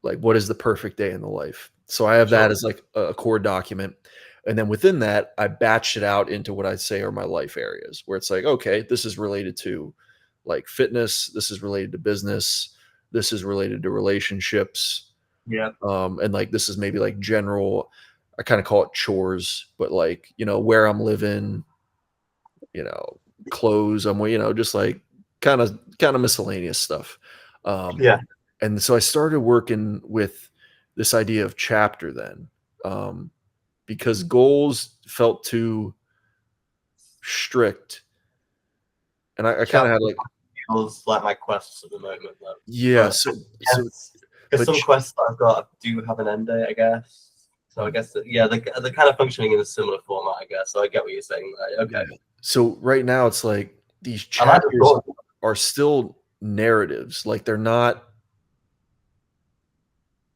what is the perfect day in the life. So I have that as like a core document, and then within that I batched it out into what I'd say are my life areas, where it's like, okay, this is related to like fitness, this is related to business, this is related to relationships, and like this is maybe like general, I kind of call it chores, but like, you know, where I'm living, you know, clothes, you know, just like kind of miscellaneous stuff. And so I started working with this idea of chapter then, because goals felt too strict, and I kind of had like, feels like my quests at the moment though. yeah, But so because some quests that I've got do have an end date, I guess. So I guess that, yeah, they're kind of functioning in a similar format, I guess. So I get what you're saying there. Okay. yeah. So right now it's like these chapters are still narratives. Like they're not,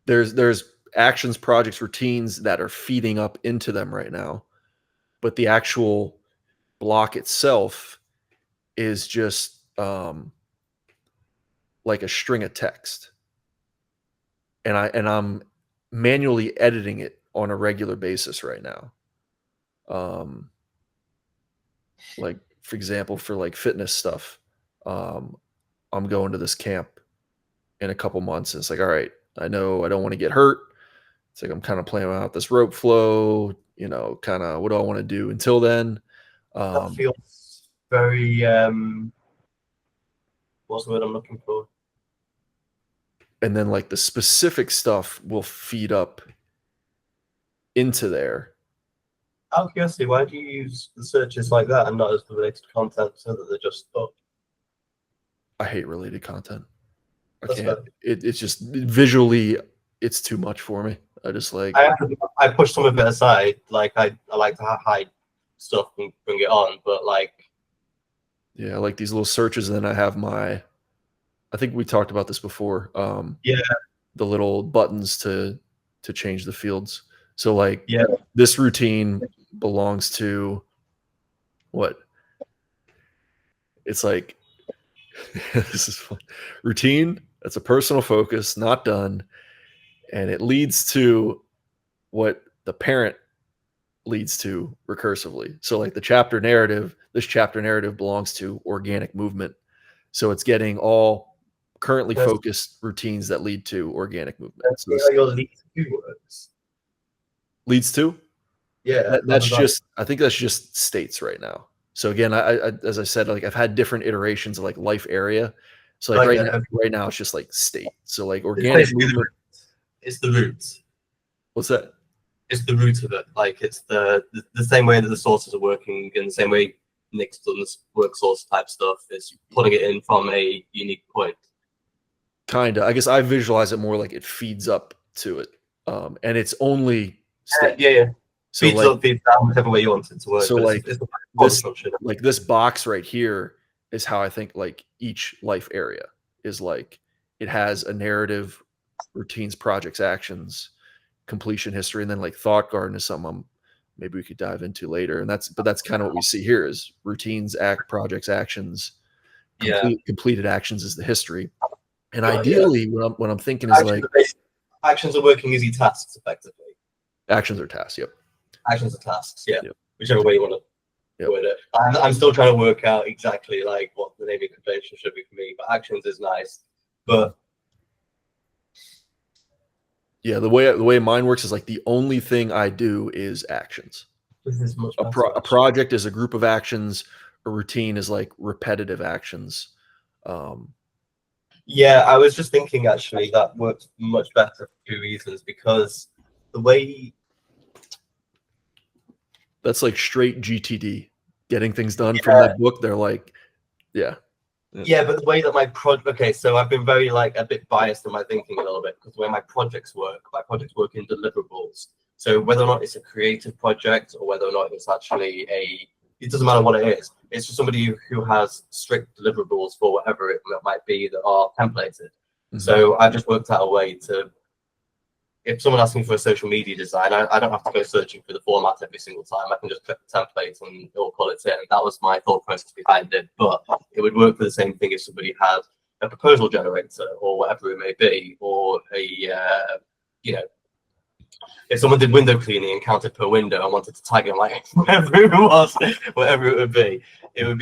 there's actions, projects, routines that are feeding up into them right now, but the actual block itself is just like a string of text, and I'm manually editing it on a regular basis right now. Like for example, for like fitness stuff, I'm going to this camp in a couple months, and it's like, all right, I know I don't want to get hurt. It's like I'm kind of playing out this rope flow, you know, kind of what do I want to do until then. That feels very what's the word I'm looking for? And then like the specific stuff will feed up into there. Out of curiosity, why do you use the searches like that and not as the related content so that they're just up? I hate related content. I That's can't. fair. It's just visually, it's too much for me. I just like, I push some of it aside. Like I like to hide stuff and bring it on, but like, yeah, I like these little searches, and then I have my, I think we talked about this before. yeah, the little buttons to change the fields. So like, yeah, this routine belongs to what? It's like, this is fun. Routine, that's a personal focus, not done, and it leads to what the parent leads to recursively. So like the chapter narrative, this chapter narrative belongs to organic movement. So it's getting all currently focused routines that lead to organic movement. So that's your lead to works. Leads to? Yeah, That's just, I think that's just states right now. So again, I as I said, like I've had different iterations of like life area. So like right now it's just like state. So like organic movement. It's the root. What's that? It's the root of it. Like it's the same way that the sources are working, in the same way Nick's done this work source type stuff. Is putting it in from a unique point. Kinda. I guess I visualize it more like it feeds up to it, and it's only state. Yeah. So feeds like, up, feeds down, whichever way you want it to work. So like it's this box right here is how I think like each life area is like it has a narrative, routines, projects, actions, completion history, and then like thought garden is something maybe we could dive into later. And that's kind of what we see here is routines, projects, actions, Yeah. completed actions is the history. And Yeah. ideally, what I'm thinking is like Actions are working easy tasks effectively. actions are tasks. Yep. Actions are tasks. Yeah. Yep. Whichever way you want to word it. I'm still trying to work out exactly like what the naming convention should be for me, but actions is nice. But yeah, the way mine works is like the only thing I do is actions. this is much A better. project is a group of actions. A routine is like repetitive actions. Yeah, I was just thinking actually that works much better for two reasons, because the way That's like straight GTD, getting things done from that book. They're like, yeah. Yeah, but the way that my project, okay, so I've been very like a bit biased in my thinking a little bit, because the way my projects work in deliverables. So whether or not it's a creative project or whether or not it's actually it doesn't matter what it is. It's just somebody who has strict deliverables for whatever it might be that are templated. Mhm. So I've just worked out a way to, if someone asks me for a social media design, I don't have to go searching for the format every single time. I can just click the template and it'll pull it in. That was my thought process behind it. But it would work for the same thing if somebody had a proposal generator or whatever it may be, or if someone did window cleaning and counted per window and wanted to tag it like whatever it was, whatever it would be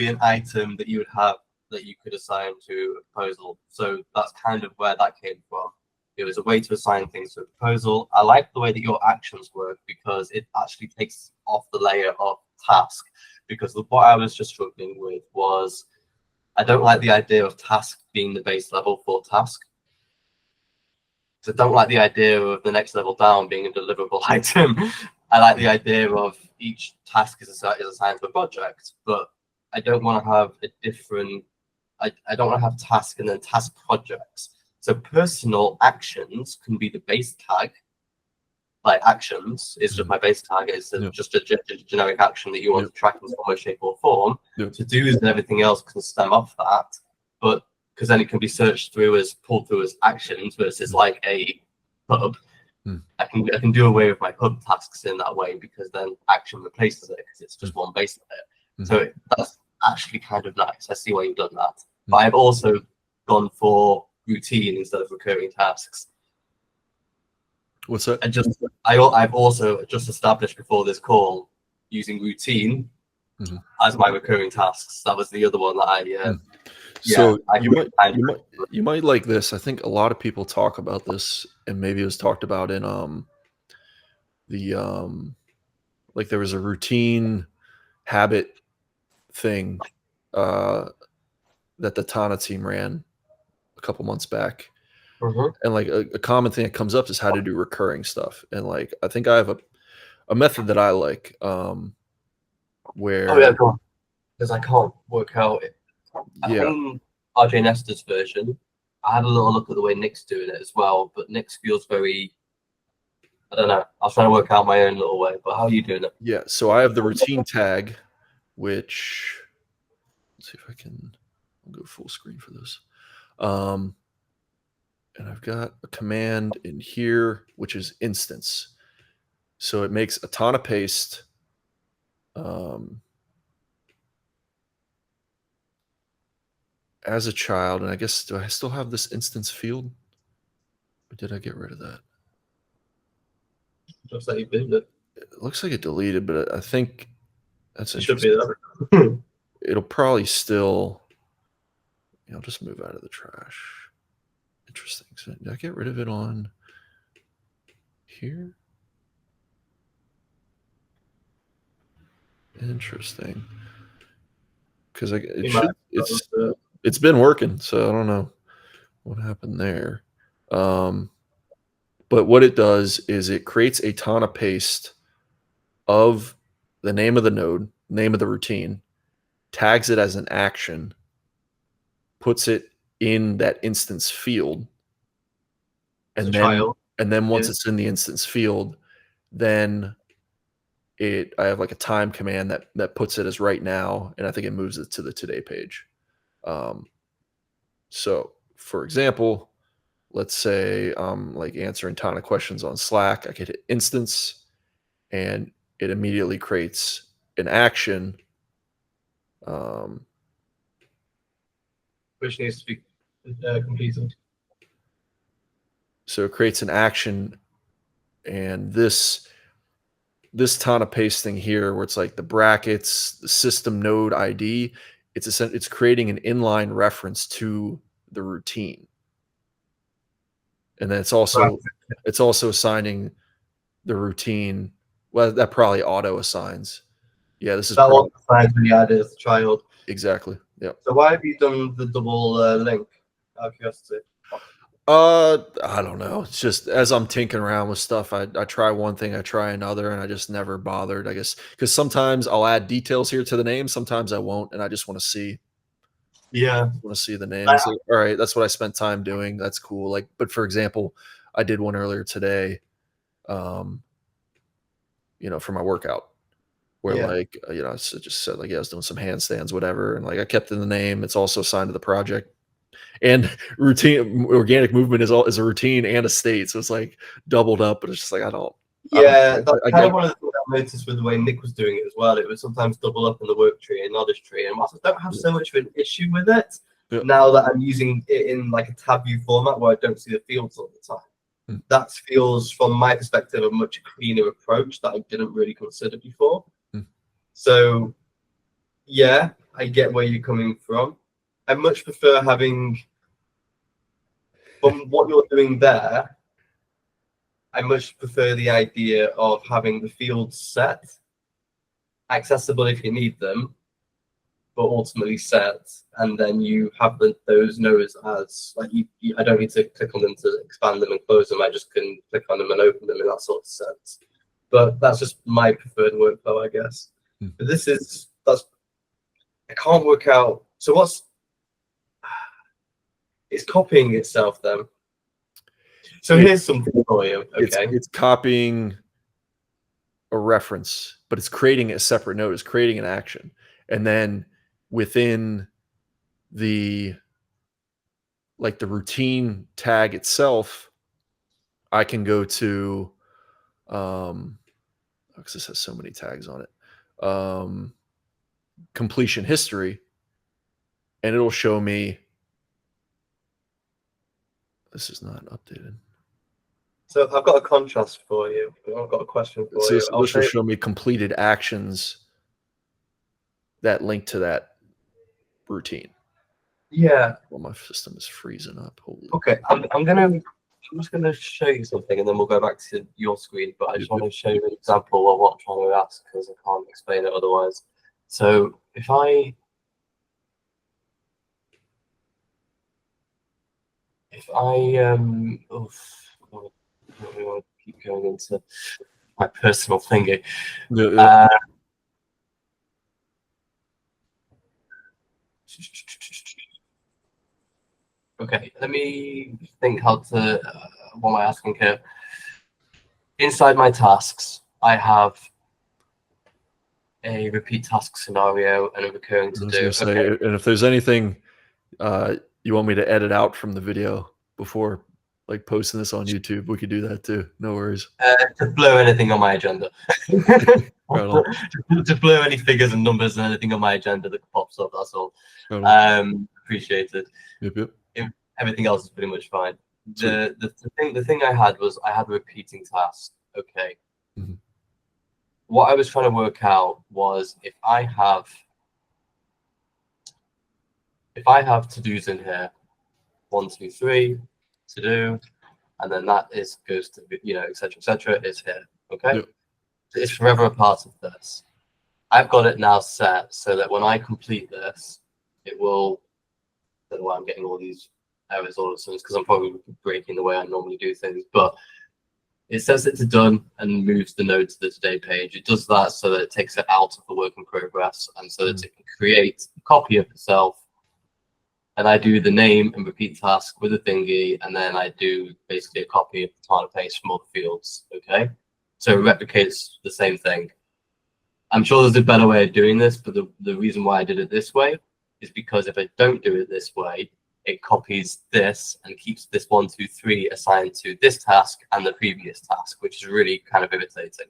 an item that you would have that you could assign to a proposal. So that's kind of where that came from. It was a way to assign things to a proposal. I like the way that your actions work because it actually takes off the layer of task. Because what I was just struggling with was I don't like the idea of task being the base level for task. So I don't like the idea of the next level down being a deliverable item. I like the idea of each task is assigned to a project, but I don't want to have a different. I don't want to have task and then task projects. So personal actions can be the base tag. Like actions is just my base tag. It's just a generic action that you want to track in some way, shape, or form. To do's and everything else can stem off that, but because then it can be searched through as pulled through as actions versus like a hub. I can do away with my hub tasks in that way because then action replaces it because it's just one base layer. So that's actually kind of nice. I see why you've done that. But I've also gone for routine instead of recurring tasks. What's that? I've also just established before this call using routine as my recurring tasks. That was the other one that I. So you might like this. I think a lot of people talk about this, and maybe it was talked about in like there was a routine habit thing that the Tana team ran a couple months back. And like a common thing that comes up is how to do recurring stuff. And like I think I have a method that I like where because I can't work out it. I think RJ Nestor's version, I had a little look at the way Nick's doing it as well, but Nick's feels very, I don't know. I was trying to work out my own little way, but how are you doing it? Yeah, so I have the routine tag, which let's see if I can go full screen for this. And I've got a command in here, which is instance. So it makes a Tana paste. As a child, and I guess, do I still have this instance field? Or did I get rid of that? Looks like you did it. It looks like it deleted, but I think that's It should be interesting. It'll probably still, I'll just move out of the trash. Interesting. So did I get rid of it on here? Interesting. Because it's been working, so I don't know what happened there. But what it does is it creates a Tana paste of the name of the node, name of the routine, tags it as an action, puts it in that instance field, and then once it's in the instance field, then I have like a time command that puts it as right now, and I think it moves it to the today page. So for example, let's say I'm like answering Tana questions on Slack. I could hit instance and it immediately creates an action. Which needs to be completed. So it creates an action, and this Tana pasting here, where it's like the brackets, the system node ID, it's creating an inline reference to the routine, and then it's also assigning the routine. Well, that probably auto assigns. Yeah, this is That one assigns when you add it as a child. Exactly. Yep. So why have you done the double link? Out of curiosity. I don't know. It's just as I'm tinkering around with stuff, I try one thing, I try another, and I just never bothered, I guess, because sometimes I'll add details here to the name, sometimes I won't, and I just want to see. Yeah. Want to see the names. All right, that's what I spent time doing. That's cool. Like, but for example, I did one earlier today, for my workout, where I just said like, I was doing some handstands, whatever, and like I kept in the name. It's also assigned to the project. And routine organic movement is a routine and a state, so it's like doubled up. But it's just like I don't. That's kind of one of the things I noticed with the way Nick was doing it as well. It would sometimes double up in the work tree and knowledge tree, and whilst I don't have so much of an issue with it now that I'm using it in like a tab view format where I don't see the fields all the time. That feels, from my perspective, a much cleaner approach that I didn't really consider before. So, yeah, I get where you're coming from. I much prefer having, from what you're doing there, I much prefer the idea of having the fields set, accessible if you need them, but ultimately set, and then you have those nodes as, like, I don't need to click on them to expand them and close them, I just can click on them and open them in that sort of sense. But that's just my preferred workflow, I guess. But I can't work out, so it's copying itself then. So here's something for you. Okay. It's copying a reference, but it's creating a separate node. It's creating an action. And then within the routine tag itself, I can go to, because this has so many tags on it, completion history, and it'll show me. This is not updated. So I've got a contrast for you. I've got a question for you. This will show me completed actions that link to that routine. Yeah. Well, my system is freezing up. Holy. Okay, I'm just gonna show you something, and then we'll go back to your screen. But I just want to show you an example of what I'm trying to ask, because I can't explain it otherwise. So if I don't really want to keep going into my personal thingy. Okay, let me think how to. What am I asking here? Inside my tasks, I have a repeat task scenario and a recurring to do. And if there's anything you want me to edit out from the video before like posting this on YouTube, we could do that too. No worries. To blur anything on my agenda. To blur any figures and numbers and anything on my agenda that pops up. That's all. Appreciated. Yep. Everything else is pretty much fine. The thing I had was I had a repeating task. Okay. What I was trying to work out was if I have to-dos in here, 1, 2, 3 to do, and then that goes to etc. is here. Okay. Yep. It's forever a part of this. I've got it now set so that when I complete this, it will. I don't know why I'm getting all these errors all of a sudden, because I'm probably breaking the way I normally do things, but it says it's done and moves the node to the today page. It does that so that it takes it out of the work in progress and so that it can create a copy of itself. And I do the name and repeat task with a thingy, and then I do basically a copy of the Tana paste from all the fields. Okay, so it replicates the same thing. I'm sure there's a better way of doing this, but the reason why I did it this way is because if I don't do it this way, it copies this and keeps this 1, 2, 3 assigned to this task and the previous task, which is really kind of irritating.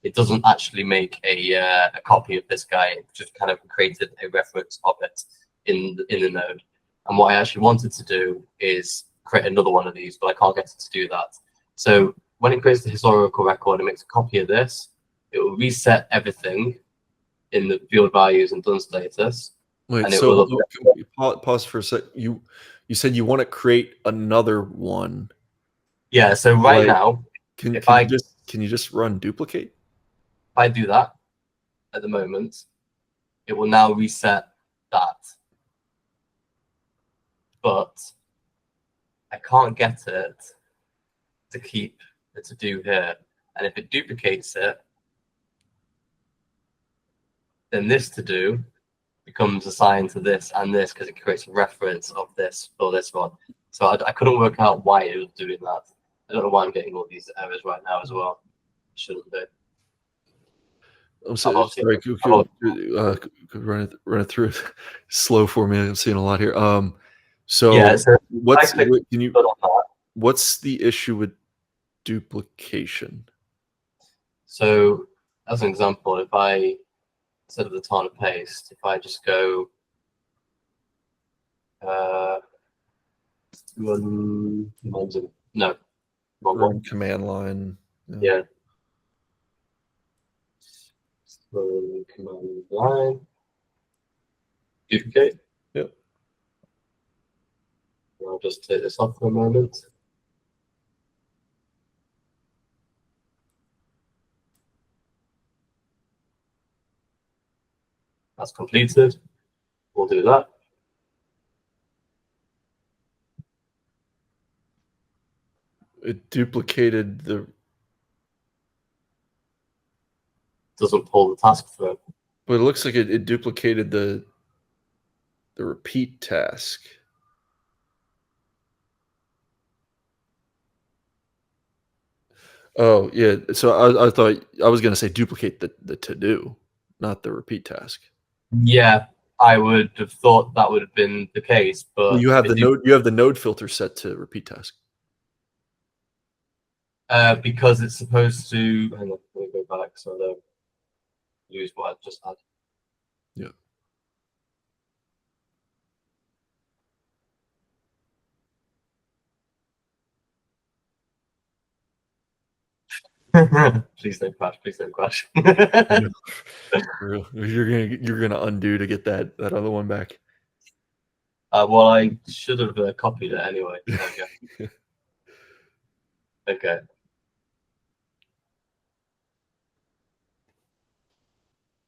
It doesn't actually make a copy of this guy. It just kind of created a reference of it in the node. And what I actually wanted to do is create another one of these, but I can't get it to do that. So when it creates the historical record, it makes a copy of this. It will reset everything in the field values and done status. Wait, and it so will pause for a sec. You said you want to create another one. Yeah. So right Like, now, can you just run duplicate? if I do that at the moment, it will now reset that. But I can't get it to keep the to do here. And if it duplicates it, then this to do becomes assigned to this and this because it creates a reference of this for this one. So I couldn't work out why it was doing that. I don't know why I'm getting all these errors right now as well. Shouldn't be. I'm sorry. Run it through it slow for me. I'm seeing a lot here. So yeah, so what's the issue with duplication? So as an example, if I, instead of the Tana paste, if I just go run command line. Yeah. Run command line. Duplicate. Yep. I'll just take this off for a moment. That's completed. We'll do that. It duplicated the. Doesn't pull the task through. But it looks like it duplicated the repeat task. Oh yeah, so I thought I was going to say duplicate the to do, not the repeat task. Yeah, I would have thought that would have been the case, but well, you have the node filter set to repeat task. Because it's supposed to. Hang on, let me go back so I don't lose what I just had. Yeah. Please don't crash. Please don't crash. You're gonna undo to get that other one back. Well, I should have copied it anyway. Okay. Okay.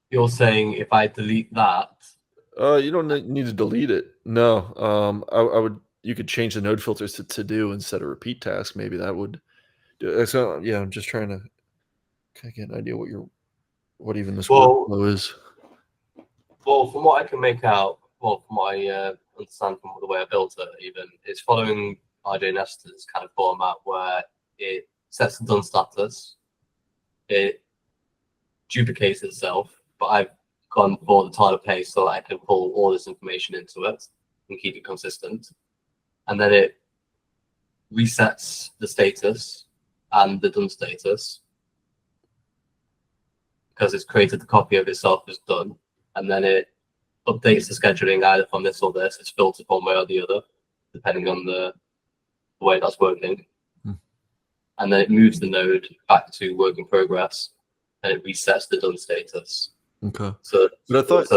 You're saying if I delete that? You don't need to delete it. No. I would. You could change the node filters to do instead of repeat task. Maybe that would. So yeah, I'm just trying to get an idea what even this workflow is. Well, from what I can make out, from what I understand from the way I built it, even it's following RJ Nestor's kind of format where it sets the done status, it duplicates itself, but I've gone for the Tana paste so that I can pull all this information into it and keep it consistent, and then it resets the status and the done status because it's created the copy of itself as done, and then it updates the scheduling either from this or this. It's filtered one way or the other, depending on the way that's working. And then it moves the node back to work in progress, and it resets the done status. Okay. So, but I thought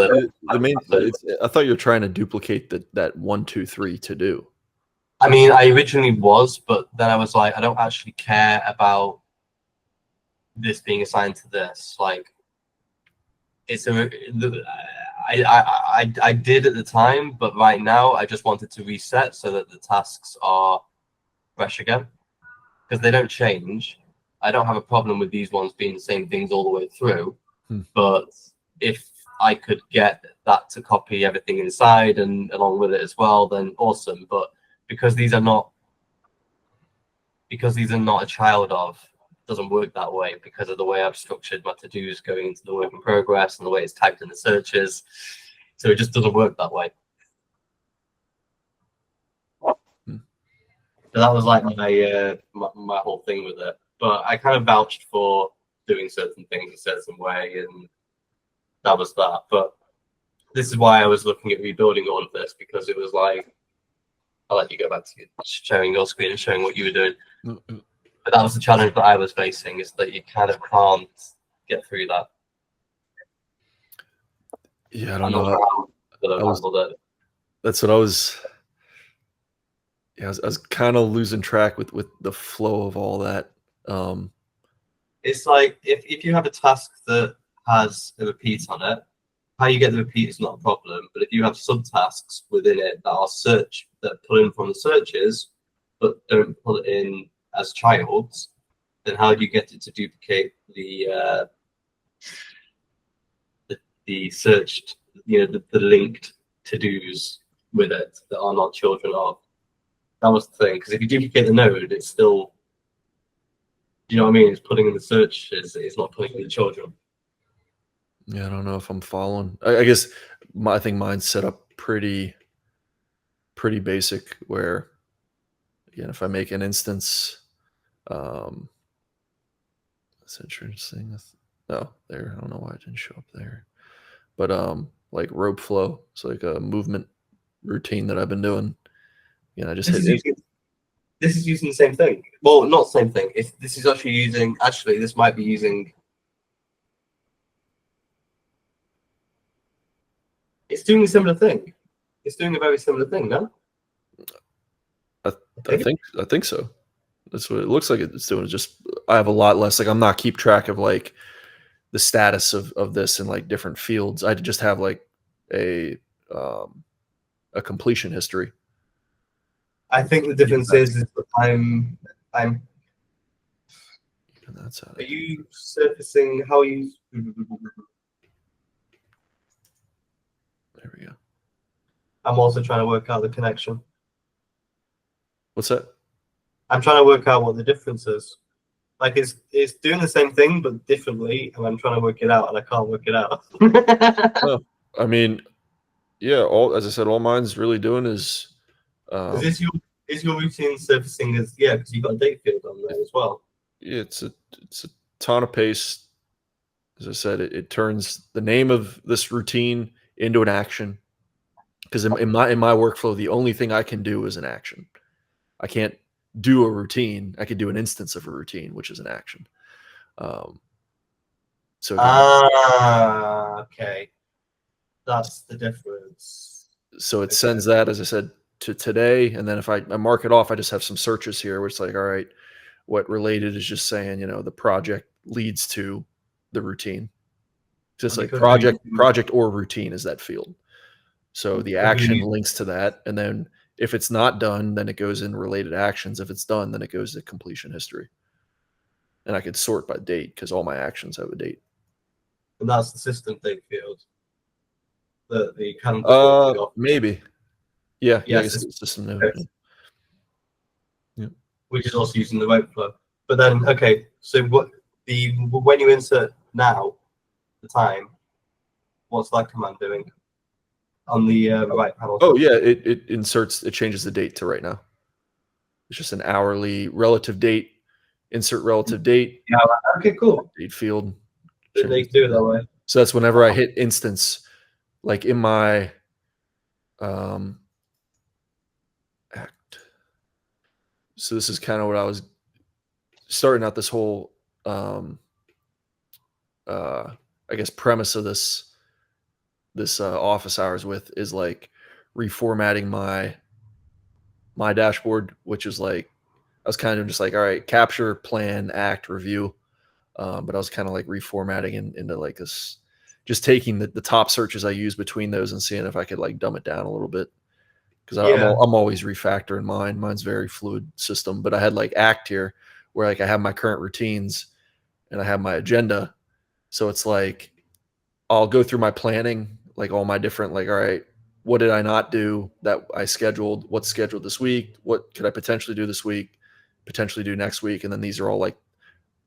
I thought you were trying to duplicate that 1, 2, 3 to do. I mean, I originally was, but then I was like, I don't actually care about this being assigned to this. Like, it's I did at the time, but right now I just wanted to reset so that the tasks are fresh again because they don't change. I don't have a problem with these ones being the same things all the way through, but if I could get that to copy everything inside and along with it as well, then awesome. But because these are not a child of, it doesn't work that way because of the way I've structured my to-dos going into the work in progress and the way it's tagged in the searches. So it just doesn't work that way. So that was like my whole thing with it. But I kind of vouched for doing certain things a certain way, and that was that. But this is why I was looking at rebuilding all of this, because it was like, I'll let you go back to sharing your screen and showing what you were doing. But that was the challenge that I was facing, is that you kind of can't get through that. Yeah, I don't know. That's what I was. Yeah, I was kind of losing track with the flow of all that. It's like if you have a task that has a repeat on it, how you get the repeat is not a problem. But if you have subtasks within it that are that pull in from the searches, but don't pull it in as childs, then how do you get it to duplicate the searched, the linked to-dos with it that are not children of? That was the thing, because if you duplicate the node, it's still, you know what I mean? It's putting in the searches, it's not putting in the children. Yeah, I don't know if I'm following. I guess I think mine's set up pretty basic, where again, if I make an instance, that's interesting. No, there. I don't know why it didn't show up there. But like rope flow, it's like a movement routine that I've been doing. I just this is using the same thing. Well, not the same thing. This is actually using. Actually, this might be using. It's doing a similar thing. It's doing a very similar thing, no? I think so. That's what it looks like it's doing. It's just I have a lot less. Like I'm not keep track of like the status of this in like different fields. I just have like a completion history. I think the difference is that I'm. That's how. Are you surfacing? How are you? There we go. I'm also trying to work out the connection. What's that? I'm trying to work out what the difference is. Like it's doing the same thing but differently, and I'm trying to work it out, and I can't work it out. Oh, I mean, yeah. As I said, all mine's really doing is. Is your routine surfacing as because you've got a date field on there as well. Yeah, it's a Tana paste. As I said, it turns the name of this routine into an action. Because in my workflow, the only thing I can do is an action. I can't do a routine. I could do an instance of a routine, which is an action. Okay, that's the difference. So it sends that, as I said, to today, and then if I mark it off, I just have some searches here where it's like, all right, what related is just saying, the project leads to the routine. Just like project or routine is that field. So the action links to that, and then if it's not done, then it goes in related actions. If it's done, then it goes to completion history. And I could sort by date because all my actions have a date. And that's the system date field. The kind of maybe. Yeah, system node. okay. Yeah. Which is also using the rope flow. But then okay, so when you insert now the time, what's that command doing? On the right panel. Oh yeah, it changes the date to right now. It's just an hourly relative date. Insert relative date. Yeah. Okay. Cool. Date field. They do it that way. So that's whenever I hit instance, like in my act. So this is kind of what I was starting out this whole I guess premise of this office hours with is like reformatting my dashboard, which is like I was kind of just like, all right, capture, plan, act, review. But I was kind of like reformatting into like this, just taking the top searches I use between those and seeing if I could like dumb it down a little bit. Because I'm always refactoring mine. Mine's very fluid system. But I had like act here where like I have my current routines and I have my agenda. So it's like I'll go through my planning, like all my different, like, all right, what did I not do that I scheduled? What's scheduled this week? What could I potentially do this week? Potentially do next week? And then these are all like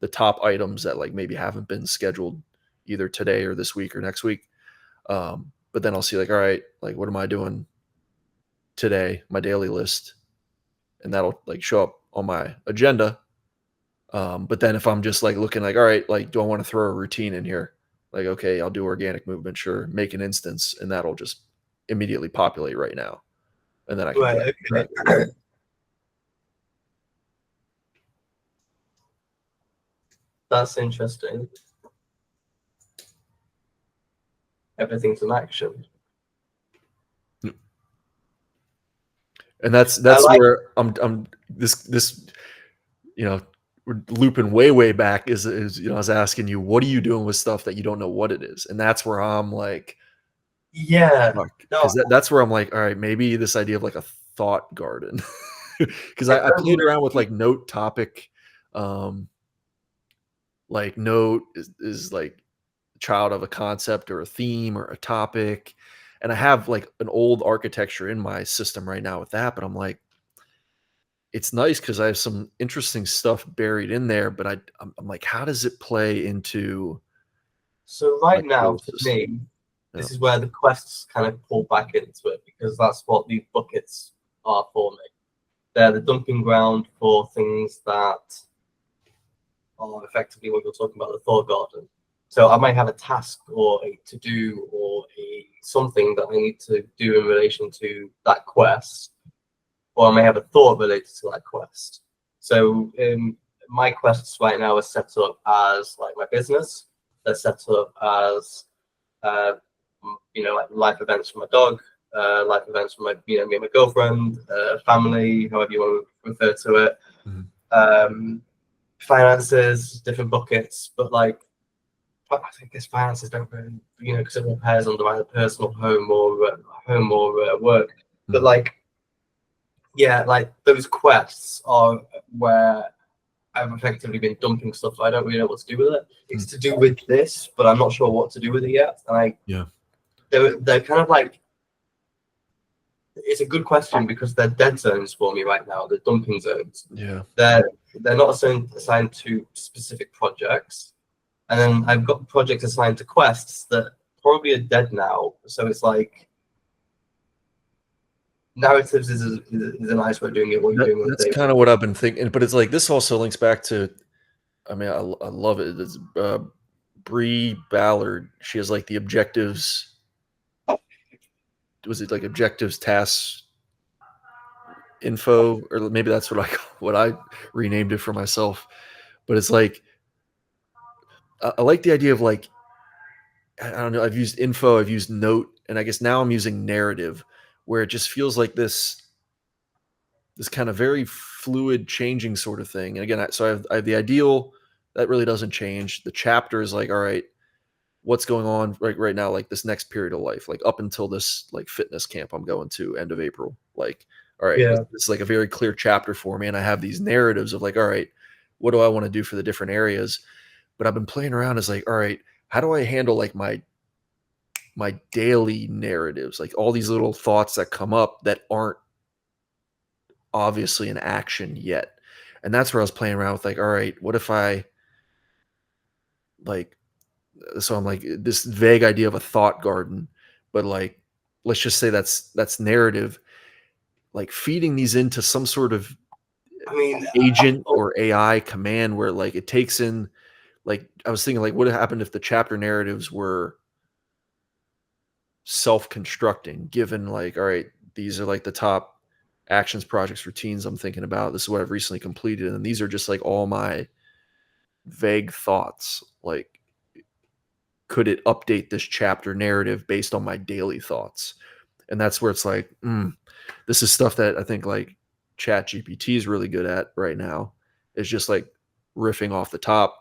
the top items that like maybe haven't been scheduled either today or this week or next week. But then I'll see like, all right, like what am I doing today? My daily list. and that'll like show up on my agenda. But then if I'm just like looking like, all right, like, do I want to throw a routine in here? Like, okay, I'll do organic movement. Sure. Make an instance, and that'll just immediately populate right now. And then I can Right. drag Okay. That's interesting. Everything's an action. and that's like- where I'm this you know, we're looping way back is you know, I was asking you, what are you doing with stuff that you don't know what it is? And that's where I'm like, Yeah. because that's where I'm like, all right, maybe this idea of like a thought garden. Because I played around with like note topic, like note is like child of a concept or a theme or a topic. And I have like an old architecture in my system right now with that, but I'm like, it's nice because I have some interesting stuff buried in there, but I'm like, how does it play into? So right my now, core for system? me, this is where the quests kind of pull back into it, because that's what these buckets are for me. They're the dumping ground for things that are effectively what you're talking about, the thought garden. So I might have a task or a to-do or a something that I need to do in relation to that quest, or I may have a thought related to that quest. So my quests right now are set up as like my business. They're set up as like life events for my dog, life events for my me and my girlfriend, family, however you want to refer to it. Mhm. Finances, different buckets, but like I guess finances don't really, because it all pairs under either personal, home or work. But Mhm. like, yeah, like those quests are where I've effectively been dumping stuff. I don't really know what to do with it. It's to do with this, but I'm not sure what to do with it yet. And they're kind of like, it's a good question because they're dead zones for me right now. They're dumping zones. Yeah. They're not assigned to specific projects, and then I've got projects assigned to quests that probably are dead now. So it's like narratives is a nice way of doing it. What you're doing with That's data. kind of what I've been thinking, but it's like this also links back to. I mean, I love it. It's Bree Ballard. She has like the objectives. Was it like objectives, tasks, info, or maybe that's what I renamed it for myself. But it's like I like the idea of like I don't know. I've used info, I've used note, and I guess now I'm using narrative, where it just feels like this kind of very fluid, changing sort of thing. And again, I have the ideal that really doesn't change. The chapter is like, all right, what's going on right now, like this next period of life, like up until this like fitness camp I'm going to end of April. Like, all right, Yeah. this is like a very clear chapter for me, and I have these narratives of like, all right, what do I want to do for the different areas? But I've been playing around as like, all right, how do I handle like my daily narratives, like all these little thoughts that come up that aren't obviously an action yet. And that's where I was playing around with like, all right, what if I like, so I'm like this vague idea of a thought garden, but like, let's just say that's narrative, like feeding these into some sort of I mean, agent or AI command where like it takes in, like, I was thinking like, what would happen if the chapter narratives were self-constructing, given like, all right, these are like the top actions, projects, routines I'm thinking about. This is what I've recently completed. And these are just like all my vague thoughts. Like, could it update this chapter narrative based on my daily thoughts? And that's where it's like, this is stuff that I think like Chat GPT is really good at right now. It's just like riffing off the top.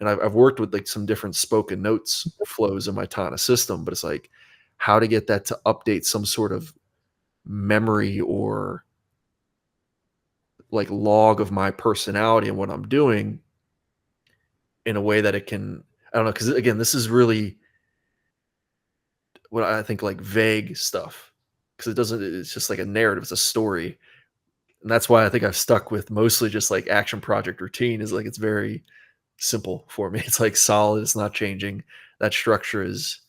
And I've worked with like some different spoken notes flows in my Tana system, but it's like how to get that to update some sort of memory or like log of my personality and what I'm doing in a way that it can, I don't know, because again, this is really what I think like vague stuff, because it's just like a narrative, it's a story. And that's why I think I've stuck with mostly just like action project routine is like it's very simple for me. It's like solid, it's not changing. That structure is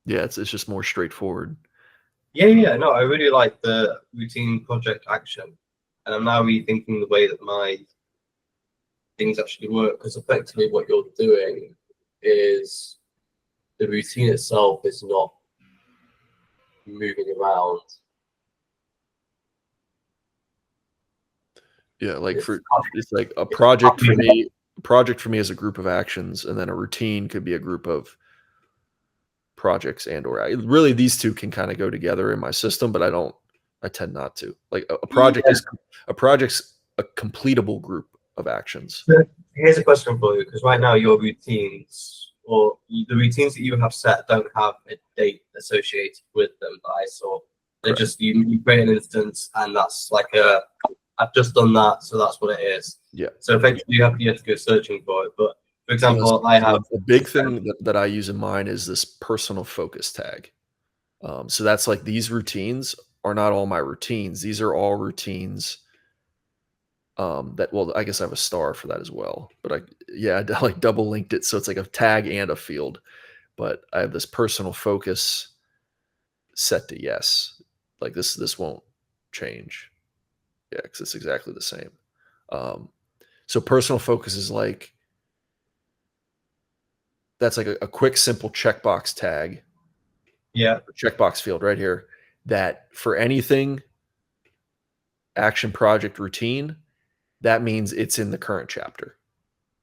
yeah, it's just more straightforward. Yeah. No, I really like the routine project action, and I'm now rethinking the way that my things actually work, because effectively what you're doing is the routine itself is not moving around. Yeah, like It's, it's like a project for me. A project for me is a group of actions, and then a routine could be a group of projects and or really these two can kind of go together in my system, but I tend not to. Like a project is a project's a completable group of actions. So here's a question for you, because right now your routines or the routines that you have set don't have a date associated with them that I saw. They're Correct. just you create an instance, and that's like I've just done that, so that's what it is. Yeah. So effectively you have to go searching for it. But for example, I have a big thing that I use in mine is this personal focus tag. So that's like these routines are not all my routines. These are all routines that, well, I guess I have a star for that as well. But I like double linked it. So it's like a tag and a field. But I have this personal focus set to yes. Like this won't change. Yeah, because it's exactly the same. So personal focus is like, that's like a quick, simple checkbox tag. Yeah. Checkbox field right here that for anything action project routine, that means it's in the current chapter.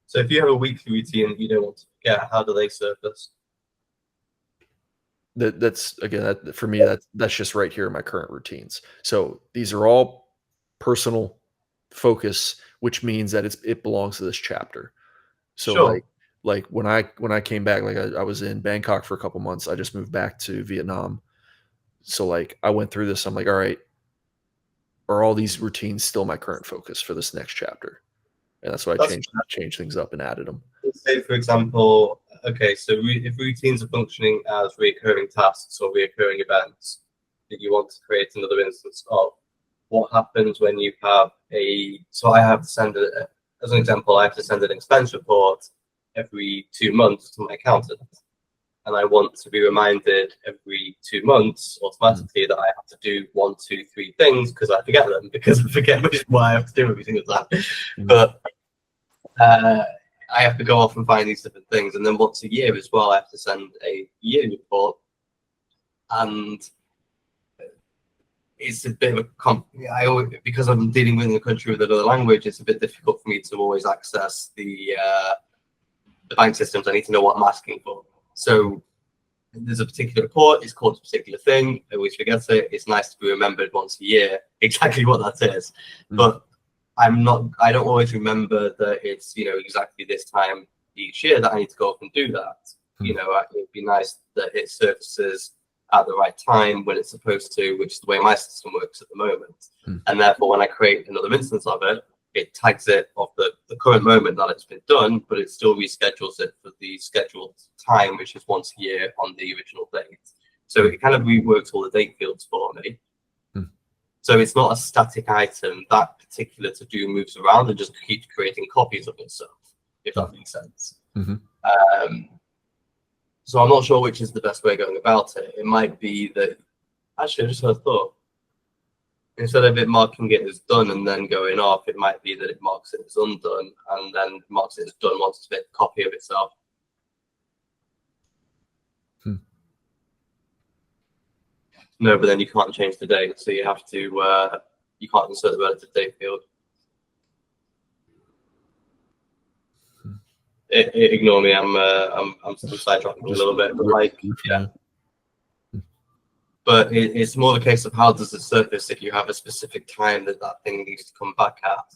So if you have a weekly routine that you don't want to forget, how do they surface? That's again, that for me, that's just right here in my current routines. So these are all personal focus, which means that it belongs to this chapter. So Sure. like when I came back, like I was in Bangkok for a couple months. I just moved back to Vietnam. So like I went through this. I'm like, all right, are all these routines still my current focus for this next chapter? And that's why I changed things up and added them. Say, for example, okay, so if routines are functioning as recurring tasks or recurring events that you want to create another instance of, what happens when you have so I have to send as an example, I have to send an expense report every 2 months to my accountant. And I want to be reminded every 2 months automatically that I have to do 1, 2, 3 things because I forget them, because I forget what I have to do every single time. But I have to go off and find these different things, and then once a year as well, I have to send a yearly report, and it's a bit of a because I'm dealing with a country with another language. It's a bit difficult for me to always access the bank systems. I need to know what I'm asking for. So there's a particular report. It's called a particular thing. I always forget it. It's nice to be remembered once a year exactly what that is, but I don't always remember that it's, exactly this time each year that I need to go off and do that. It'd be nice that it surfaces at the right time when it's supposed to, which is the way my system works at the moment. And therefore, when I create another instance of it, it tags it off the current moment that it's been done, but it still reschedules it for the scheduled time, which is once a year on the original date. So it kind of reworks all the date fields for me. So it's not a static item. That particular to-do moves around and just keeps creating copies of itself, if that makes sense. So I'm not sure which is the best way of going about it. It might be that, actually, I just had a thought. Instead of it marking it as done and then going off, it might be that it marks it as undone and then marks it as done once it's made a copy of itself. No, but then you can't change the date, so you have to you can't insert the relative date field. Ignore me. I'm sidetracking a little bit, but But it's more the case of how does it surface if you have a specific time that thing needs to come back at.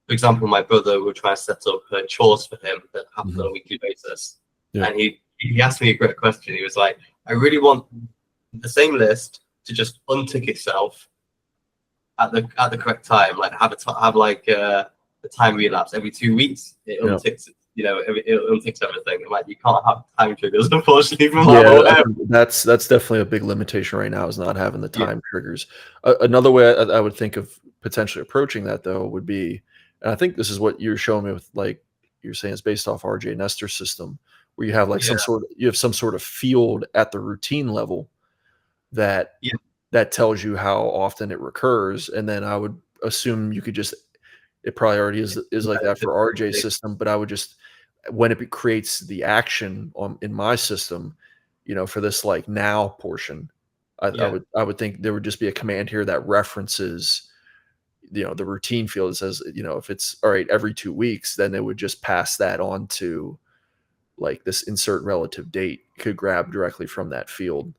For example, my brother will try to set up chores for him that happen on a weekly basis, and he asked me a great question. He was like, "I really want the same list to just untick itself at the correct time, like have the time relapse every 2 weeks. It unticks it, it unticks everything. Like you can't have time triggers, unfortunately. That's definitely a big limitation right now, is not having the time triggers. Another way I would think of potentially approaching that though would be, and I think this is what you're showing me with, like you're saying, it's based off RJ Nestor's system, where you have like some sort of field at the routine level that that tells you how often it recurs, and then I would assume you could just, it probably already is like that for RJ's system, but I would just, when it creates the action in my system, you know, for this like now portion, I would think there would just be a command here that references, you know, the routine field. It says, you know, if it's all right every 2 weeks, then it would just pass that on to like this insert relative date. You could grab directly from that field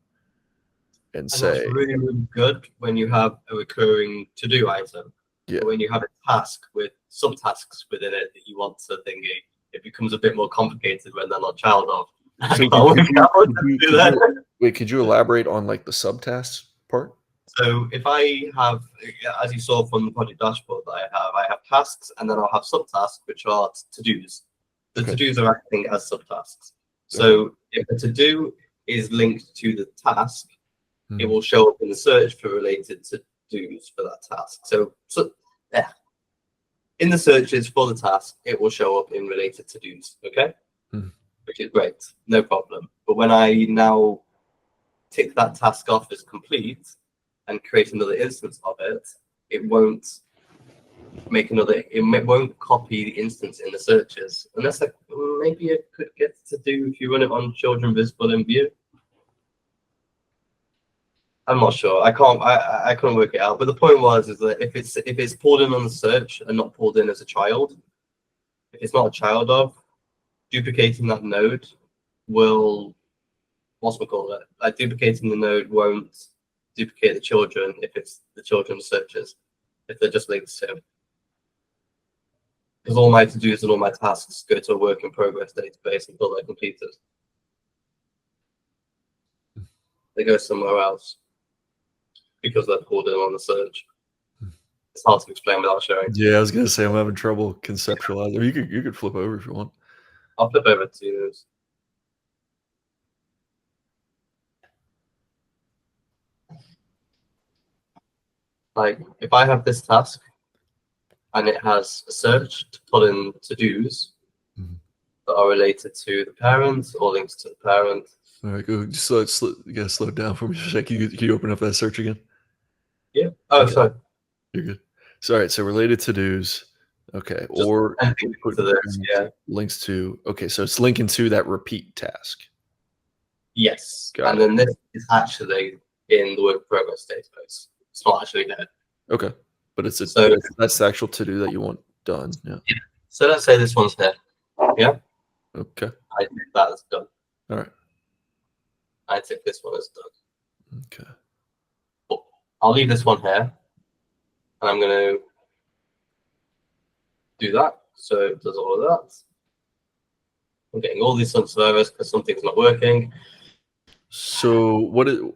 and say, that's really, really good when you have a recurring to-do item. yeah. But when you have a task with subtasks within it that you want to thingy, it becomes a bit more complicated when they're not child of. So wait, could you elaborate on like the subtasks part? So if I have, as you saw from the project dashboard that I have tasks, and then I'll have subtasks, which are to-dos. The to-dos are acting as subtasks. So if a to-do is linked to the task, it will show up in the search for related to-dos for that task. So in the searches for the task, it will show up in related to-dos, okay? Which is great, no problem. But when I now tick that task off as complete and create another instance of it, it won't make another, it won't copy the instance in the searches. Unless maybe it could get to do if you run it on children visible in view. I'm not sure. I couldn't work it out. But the point was is that if it's pulled in on the search and not pulled in as a child, if it's not a child of, duplicating that node will, what's we call it? Like duplicating the node won't duplicate the children if it's the children's searches, if they're just linked to. Because all my to-dos and all my tasks go to a work in progress database until they're completed. They go somewhere else because they're pulled in on the search. It's hard to explain without showing. Yeah, I was gonna say I'm having trouble conceptualizing. You could flip over if you want. I'll flip over to this. Like if I have this task and it has a search to pull in to-dos that are related to the parent or links to the parent. All right, go. Just you gotta slow it down for me for a second. Can you open up that search again? Yeah. Oh, sorry. You're good. So, all right. So related to-dos. Okay. Just or put to this, yeah. Links to. Okay. So it's linking to that repeat task. Yes. Got and it. then this is actually in the work in progress database. It's not actually there. Okay. But it's So that's the actual to-do that you want done. Yeah. So let's say this one's here. Yeah. Okay. I think that is done. All right. I think this one is done. Okay. But I'll leave this one here, and I'm going to do that. So it does all of that. I'm getting all these some servers because something's not working. So what did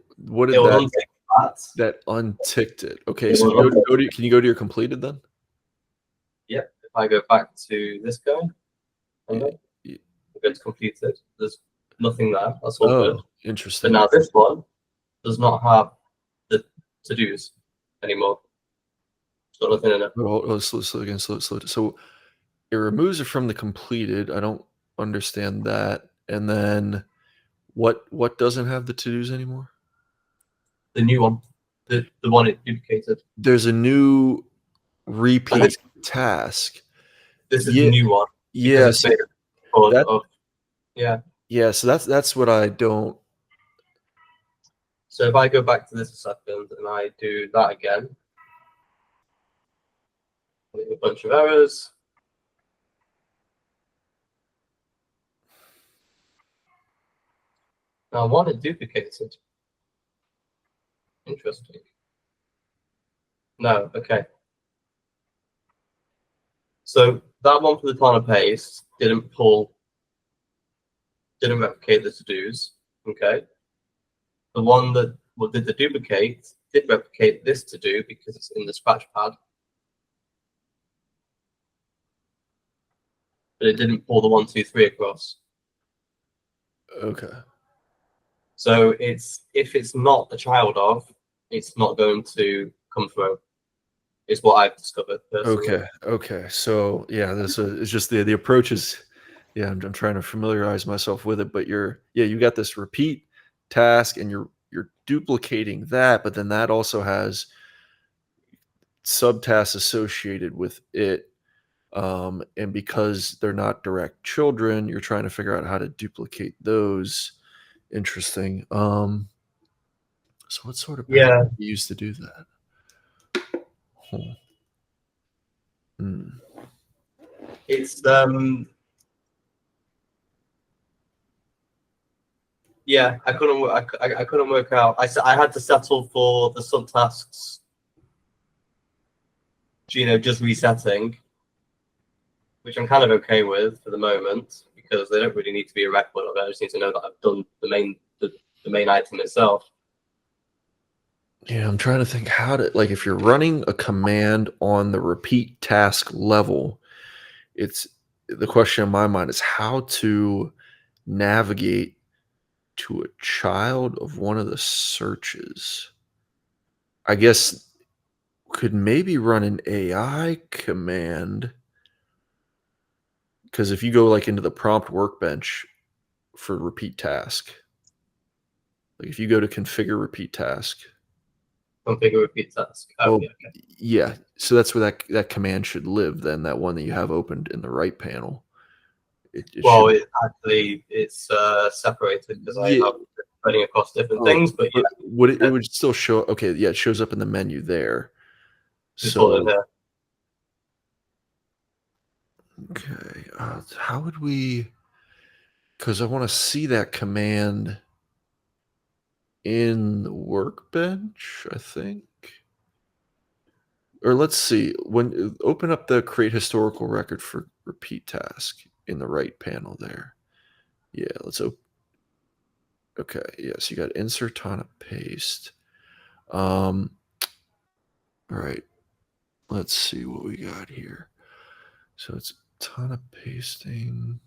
that unticked it? Okay. So can you go to your completed then? Yeah. If I go back to this guy, and then go to completed, there's nothing there. That's all good. Interesting. But now this one does not have the to-dos anymore. It's got nothing in it. Oh, slow again. Slow. So it removes it from the completed. I don't understand that. And then what doesn't have the to-dos anymore? The new one, the one it duplicated. There's a new repeat task. This is the new one. Yes. Yeah. Yeah. So that's what I don't. So if I go back to this a second and I do that again, a bunch of errors. Now one it duplicated. Interesting. No, okay. So that one for the Tana paste didn't replicate the to-dos. Okay. The one that did the duplicate did replicate this to-do because it's in the scratch pad. But it didn't pull the 1, 2, 3 across. Okay. So if it's not a child of, it's not going to come through. Is what I've discovered personally. Okay. So yeah, it's just the approach is, yeah, I'm trying to familiarize myself with it, but you got this repeat task and you're you're duplicating that, but then that also has subtasks associated with it. And because they're not direct children, you're trying to figure out how to duplicate those. Interesting. So what sort of Yeah. pattern do you use to do that? It's yeah, I couldn't work out. I had to settle for the subtasks, just resetting, which I'm kind of okay with for the moment because they don't really need to be a record of it. I just need to know that I've done the main item itself. Yeah, I'm trying to think how to, like, if you're running a command on the repeat task level, it's the question in my mind is how to navigate to a child of one of the searches. I guess could maybe run an AI command, because if you go like into the prompt workbench for repeat task, like if you go to configure repeat task, Configure repeat task. oh, Yeah, okay. yeah, so that's where that command should live then, that one that you have opened in the right panel. Well, it's separated because I have running across different things, but yeah. It would still show. Okay, yeah, it shows up in the menu there. So okay, how would we? Because I want to see that command in the workbench, I think. Or let's see. When open up the create historical record for repeat task in the right panel there. Yeah, let's open. Okay, yes, you got insert Tana paste. All right, let's see what we got here. So it's Tana pasting.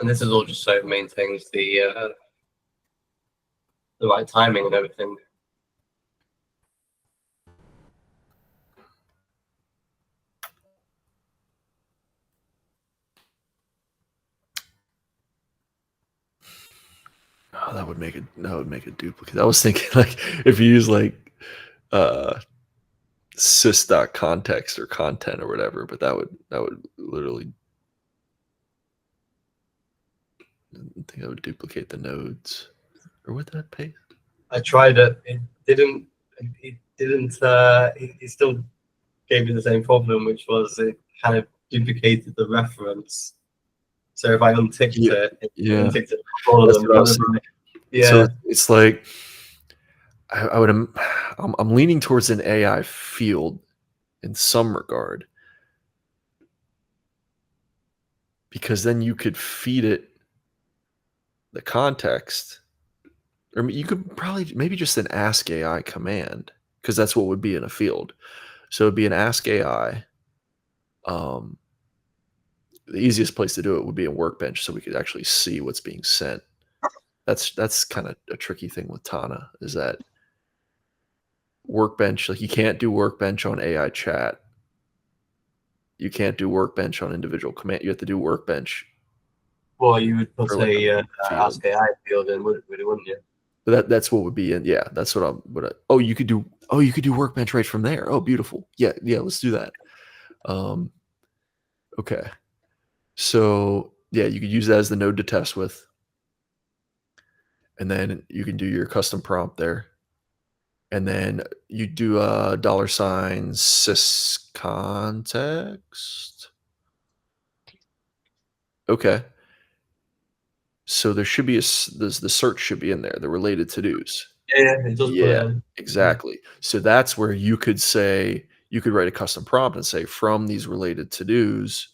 And this is all just so it maintains the right timing and everything. Oh, that would make a duplicate. I was thinking like if you use like sys.context or content or whatever, but that would literally, I think that would duplicate the nodes. Or would that paste? I tried it. It didn't. It still gave me the same problem, which was it kind of duplicated the reference. So if I unticked it unticked it for all of them. Yeah. So it's like I'm leaning towards an AI field in some regard, because then you could feed it the context, or you could probably maybe just an ask AI command, because that's what would be in a field. So it'd be an ask AI. The easiest place to do it would be a workbench, so we could actually see what's being sent. That's kind of a tricky thing with Tana, is that workbench, like you can't do workbench on AI chat. You can't do workbench on individual command. You have to do workbench. Well, you would put like a ask AI field in, wouldn't you? But that's what would be in. Yeah, that's what you could do. Oh, you could do workbench right from there. Oh, beautiful. Yeah, let's do that. Okay. So yeah, you could use that as the node to test with. And then you can do your custom prompt there. And then you do a $ sys context. Okay. So there should be the search should be in there, the related to-dos. Yeah, it does. Yeah, exactly. So that's where you could say, you could write a custom prompt and say, from these related to-dos,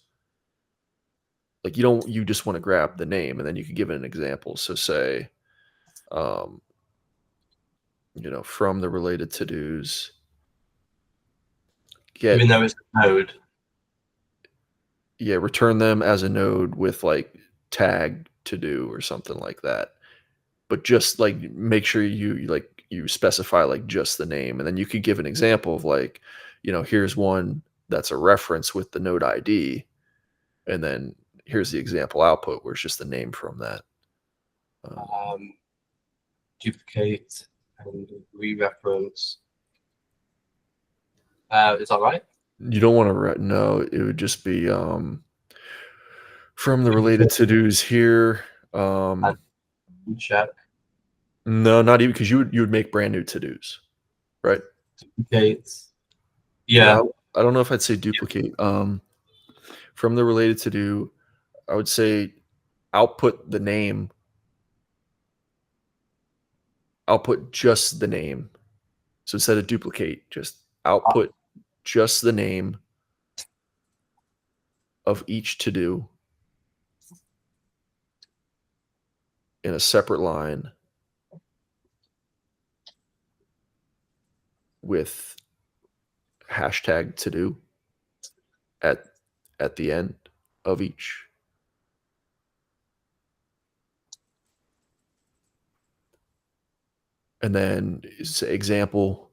like you just want to grab the name, and then you could give it an example. So say, from the related to-dos, even though it's a node. Yeah, return them as a node with like tag to do or something like that. But just like make sure you specify like just the name, and then you could give an example of like, here's one that's a reference with the node ID, And then here's the example output where it's just the name from that. Duplicate and re-reference. Is that right? You don't want to no, it would just be from the related to-dos here. Check. No, not even, because you would make brand new to-dos, right? Duplicate. Yeah. I don't know if I'd say duplicate. From the related to-do, I would say output the name. Output just the name. So instead of duplicate, just output just the name of each to-do in a separate line with hashtag to-do at the end of each. And then example,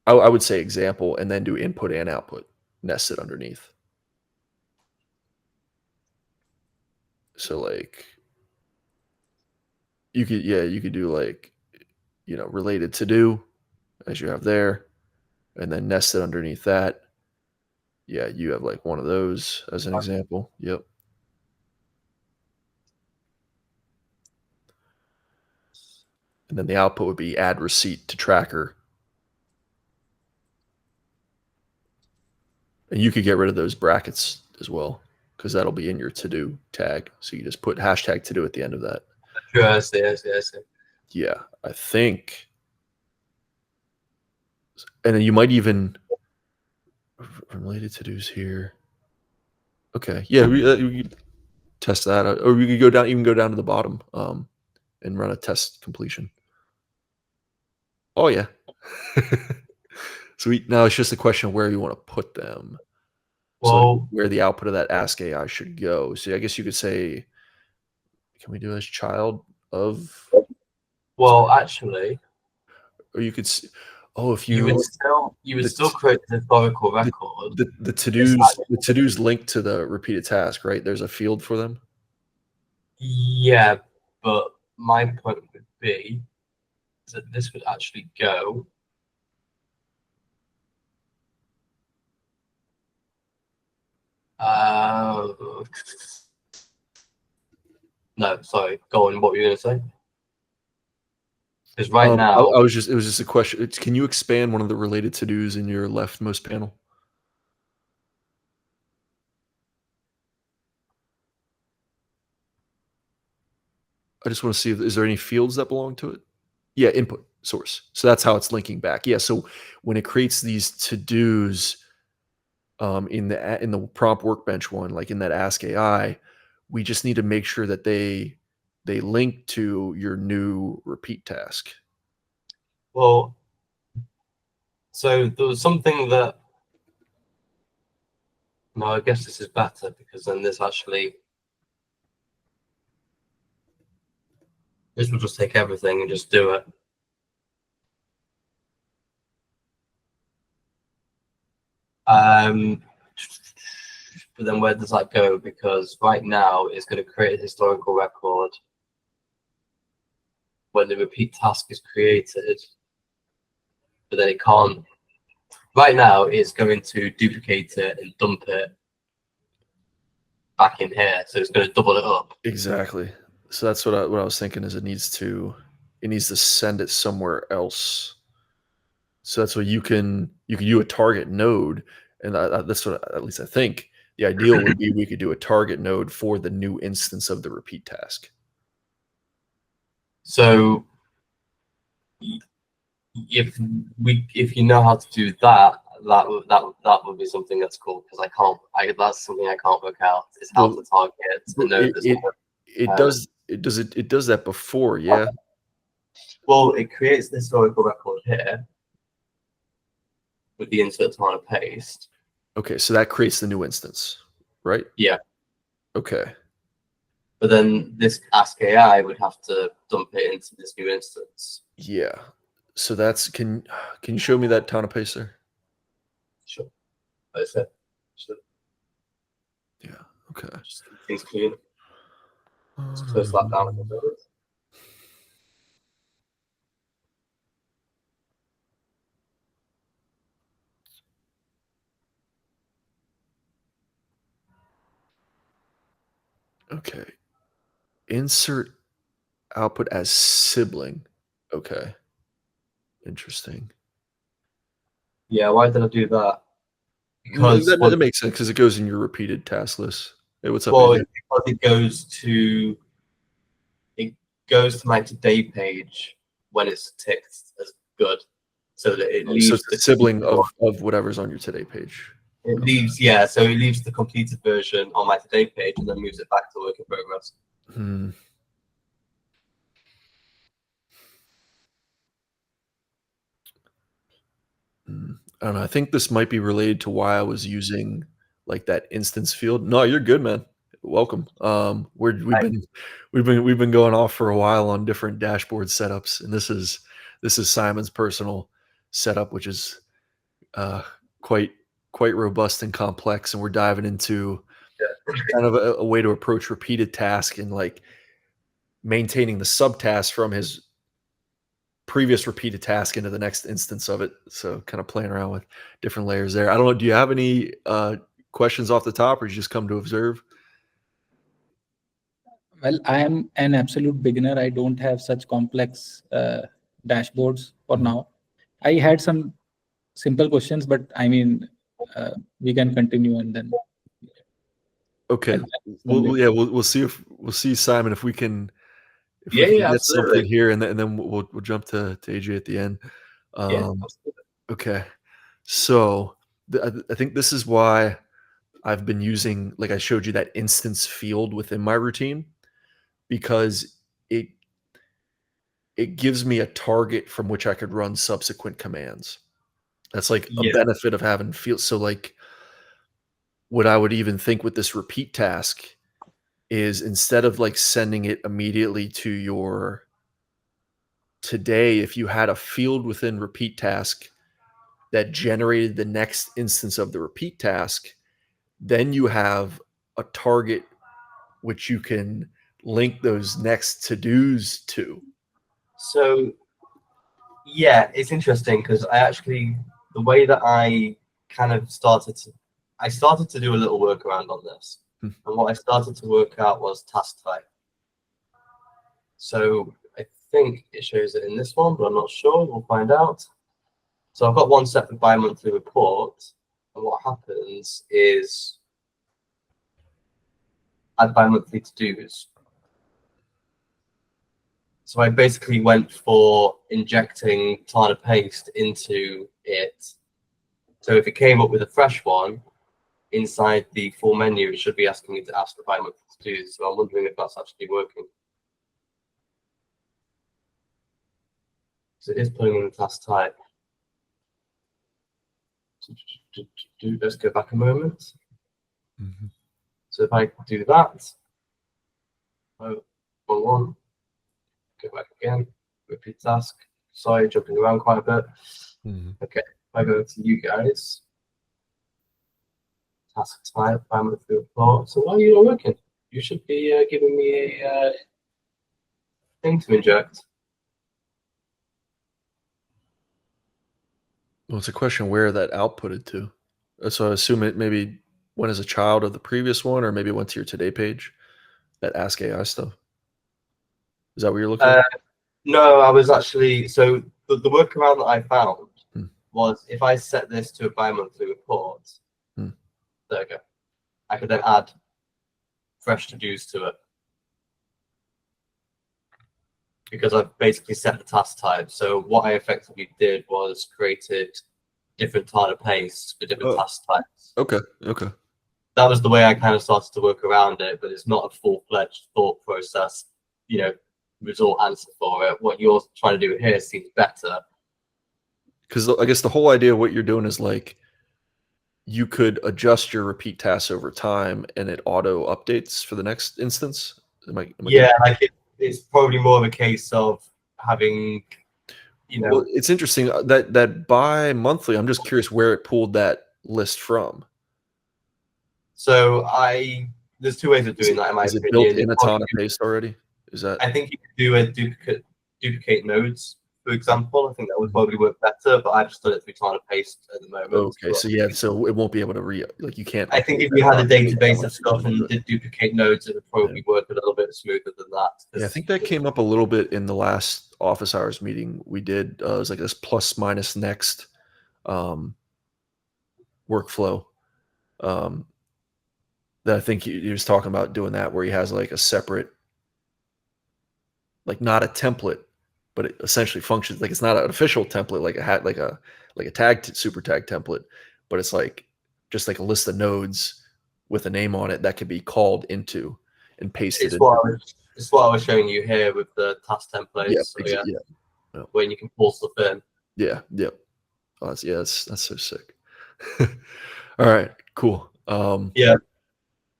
I would say example, and then do input and output nested underneath. So like you could do like, related to do as you have there, and then nested underneath that. Yeah, you have like one of those as an example. Yep. And then the output would be add receipt to tracker. And you could get rid of those brackets as well, because that'll be in your to-do tag. So you just put hashtag to-do at the end of that. Sure, I see. Yeah, I think. And then you might even related to-dos here. Okay, yeah, we could test that, or we could go down to the bottom and run a test completion. Oh yeah. So now it's just a question of where you want to put them. Well, So where the output of that ask AI should go. So I guess you could say, can we do as child of? Well, actually, Or you could. Oh, if you would still create the historical record. The to-dos linked to the repeated task, right? There's a field for them. Yeah, but my point would be that this would actually go. No, sorry. Go on. What were you going to say? Because right now, it was just a question. Can you expand one of the related to-dos in your leftmost panel? I just want to see if is there any fields that belong to it. Yeah, input source. So that's how it's linking back. Yeah. So when it creates these to-dos in the prompt workbench one, like in that Ask AI, we just need to make sure that they link to your new repeat task. well, so there was something that. No, I guess this is better because then this actually. This will just take everything and just do it. But then where does that go? Because right now it's going to create a historical record when the repeat task is created, but then it can't. Right now it's going to duplicate it and dump it back in here, so it's going to double it up. Exactly. So that's what I was thinking is it needs to send it somewhere else. So that's what you can do a target node, and that's what at least I think the ideal would be. We could do a target node for the new instance of the repeat task. So if you know how to do that, that would be something that's cool because that's something I can't work out is how to target the node. It does that before, yeah. Well, it creates the historical record here with the insert Tana paste. Okay, so that creates the new instance, right? Yeah. Okay. But then this Ask AI would have to dump it into this new instance. Yeah. So that's can you show me that Tana paste there? Sure. That's it. Sure. Yeah. Okay. Just keep things clean. Let's close that down a little bit. Okay. Insert output as sibling. Okay. Interesting. Yeah, why did I do that? Well, Because that makes sense because it goes in your repeated task list. Hey, what's up, well, AJ? because it goes to my today page when it's ticked as good, so that it So leaves it's a sibling of whatever's on your today page. it leaves so it leaves the completed version on my today page and then moves it back to work in progress. Hmm. I don't know. I think this might be related to why I was using like that instance field. No, you're good, man. Welcome. We've been going off for a while on different dashboard setups, and this is Simon's personal setup, which is uh, quite robust and complex. And we're diving into kind of a way to approach repeated task and like maintaining the subtask from his previous repeated task into the next instance of it. So kind of playing around with different layers there. I don't know. Do you have any questions off the top, or you just come to observe? Well, I am an absolute beginner. I don't have such complex dashboards for now. I had some simple questions, but I mean, we can continue and then. Okay. We'll see, Simon, if we can Yeah, get absolutely. something here, and then we'll jump to AJ at the end. Yeah, absolutely. Okay. So I think this is why I've been using, like I showed you, that instance field within my routine, because it gives me a target from which I could run subsequent commands. That's like a Yeah. benefit of having field. So like what I would even think with this repeat task is, instead of like sending it immediately to your today, if you had a field within repeat task that generated the next instance of the repeat task, then you have a target which you can link those next to-dos to. So yeah, it's interesting because the way that I kind of started to do a little workaround on this. And what I started to work out was task type. So I think it shows it in this one, but I'm not sure. We'll find out. So I've got one set for bi-monthly report, and what happens is add bi-monthly to-dos. So I basically went for injecting Tana paste into it. So if it came up with a fresh one inside the full menu, it should be asking you to ask for bi-monthly to-dos. So I'm wondering if that's actually working. So it is pulling in the task type. Let's go back a moment. So if I do that, one, go back again, repeat task. Sorry, jumping around quite a bit. Okay, if I go to you guys, task type, bi-monthly report. So why are you not working? You should be giving me a thing to inject. Well, it's a question where that outputted to. So I assume it maybe went as a child of the previous one, or maybe it went to your today page, that Ask AI stuff. Is that what you're looking at? No, I was actually, so the workaround that I found was, if I set this to a bi-monthly report, there we go, I could then add fresh to-dos to it. Because I've basically set the task type. So what I effectively did was created different Tana pastes for different task types. Okay. That was the way I kind of started to work around it, but it's not a full-fledged thought process, result answer for it. What you're trying to do here seems better. Because I guess the whole idea of what you're doing is like, you could adjust your repeat tasks over time and it auto updates for the next instance. Yeah, like it's probably more of a case of having, Well, it's interesting that bi-monthly, I'm just curious where it pulled that list from. So there's two ways of doing that in my Is it opinion. built in a Tana paste already? Is that? I think you could do a duplicate nodes, for example. I think that would probably work better, but I've just done it through Tana paste at the moment. Okay, But so yeah, so it won't be able to you can't. I think if you had a database of stuff and did duplicate nodes, it would probably work a little bit smoother than that. Yeah, I think that came up a little bit in the last office hours meeting we did. It was like this plus minus next workflow that I think he was talking about doing that, where he has like a separate, like not a template, but it essentially functions like it's not an official template, like a tag super tag template, but it's like just like a list of nodes with a name on it that can be called into and pasted. It's what I was showing you here with the task templates. Yeah, so yeah. When you can pull stuff in. Yeah, yep. Oh, that's so sick. All right, cool. Yeah,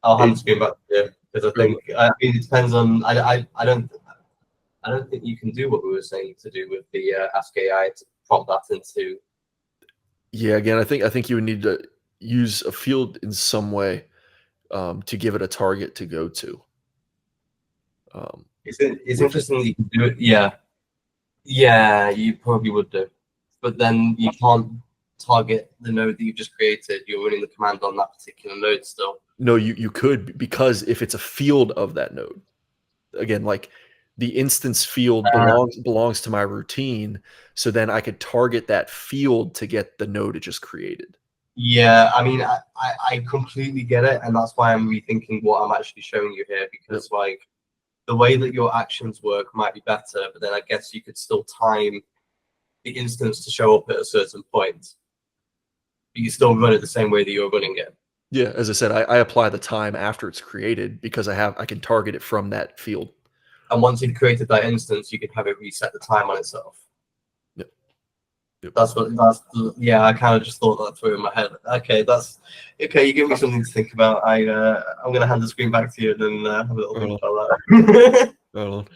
I'll hand the screen back to you because I think it depends on. I don't think you can do what we were saying to do with the Ask AI to prompt that into. Yeah, again, I think you would need to use a field in some way to give it a target to go to. It's interesting that you can do it. Yeah, you probably would do, but then you can't target the node that you've just created. You're running the command on that particular node still. No, you could, because if it's a field of that node, again, like the instance field belongs to my routine, so then I could target that field to get the node it just created. Yeah, I mean, I completely get it, and that's why I'm rethinking what I'm actually showing you here, because like the way that your actions work might be better, but then I guess you could still time the instance to show up at a certain point. But you still run it the same way that you're running it. Yeah, as I said, I apply the time after it's created because I can target it from that field. And once you've created that instance, you can have it reset the time on itself. Yep. Yeah, I kind of just thought that through in my head. Okay, you give me something to think about. I'm gonna hand the screen back to you and then have a little think about that. Hold on.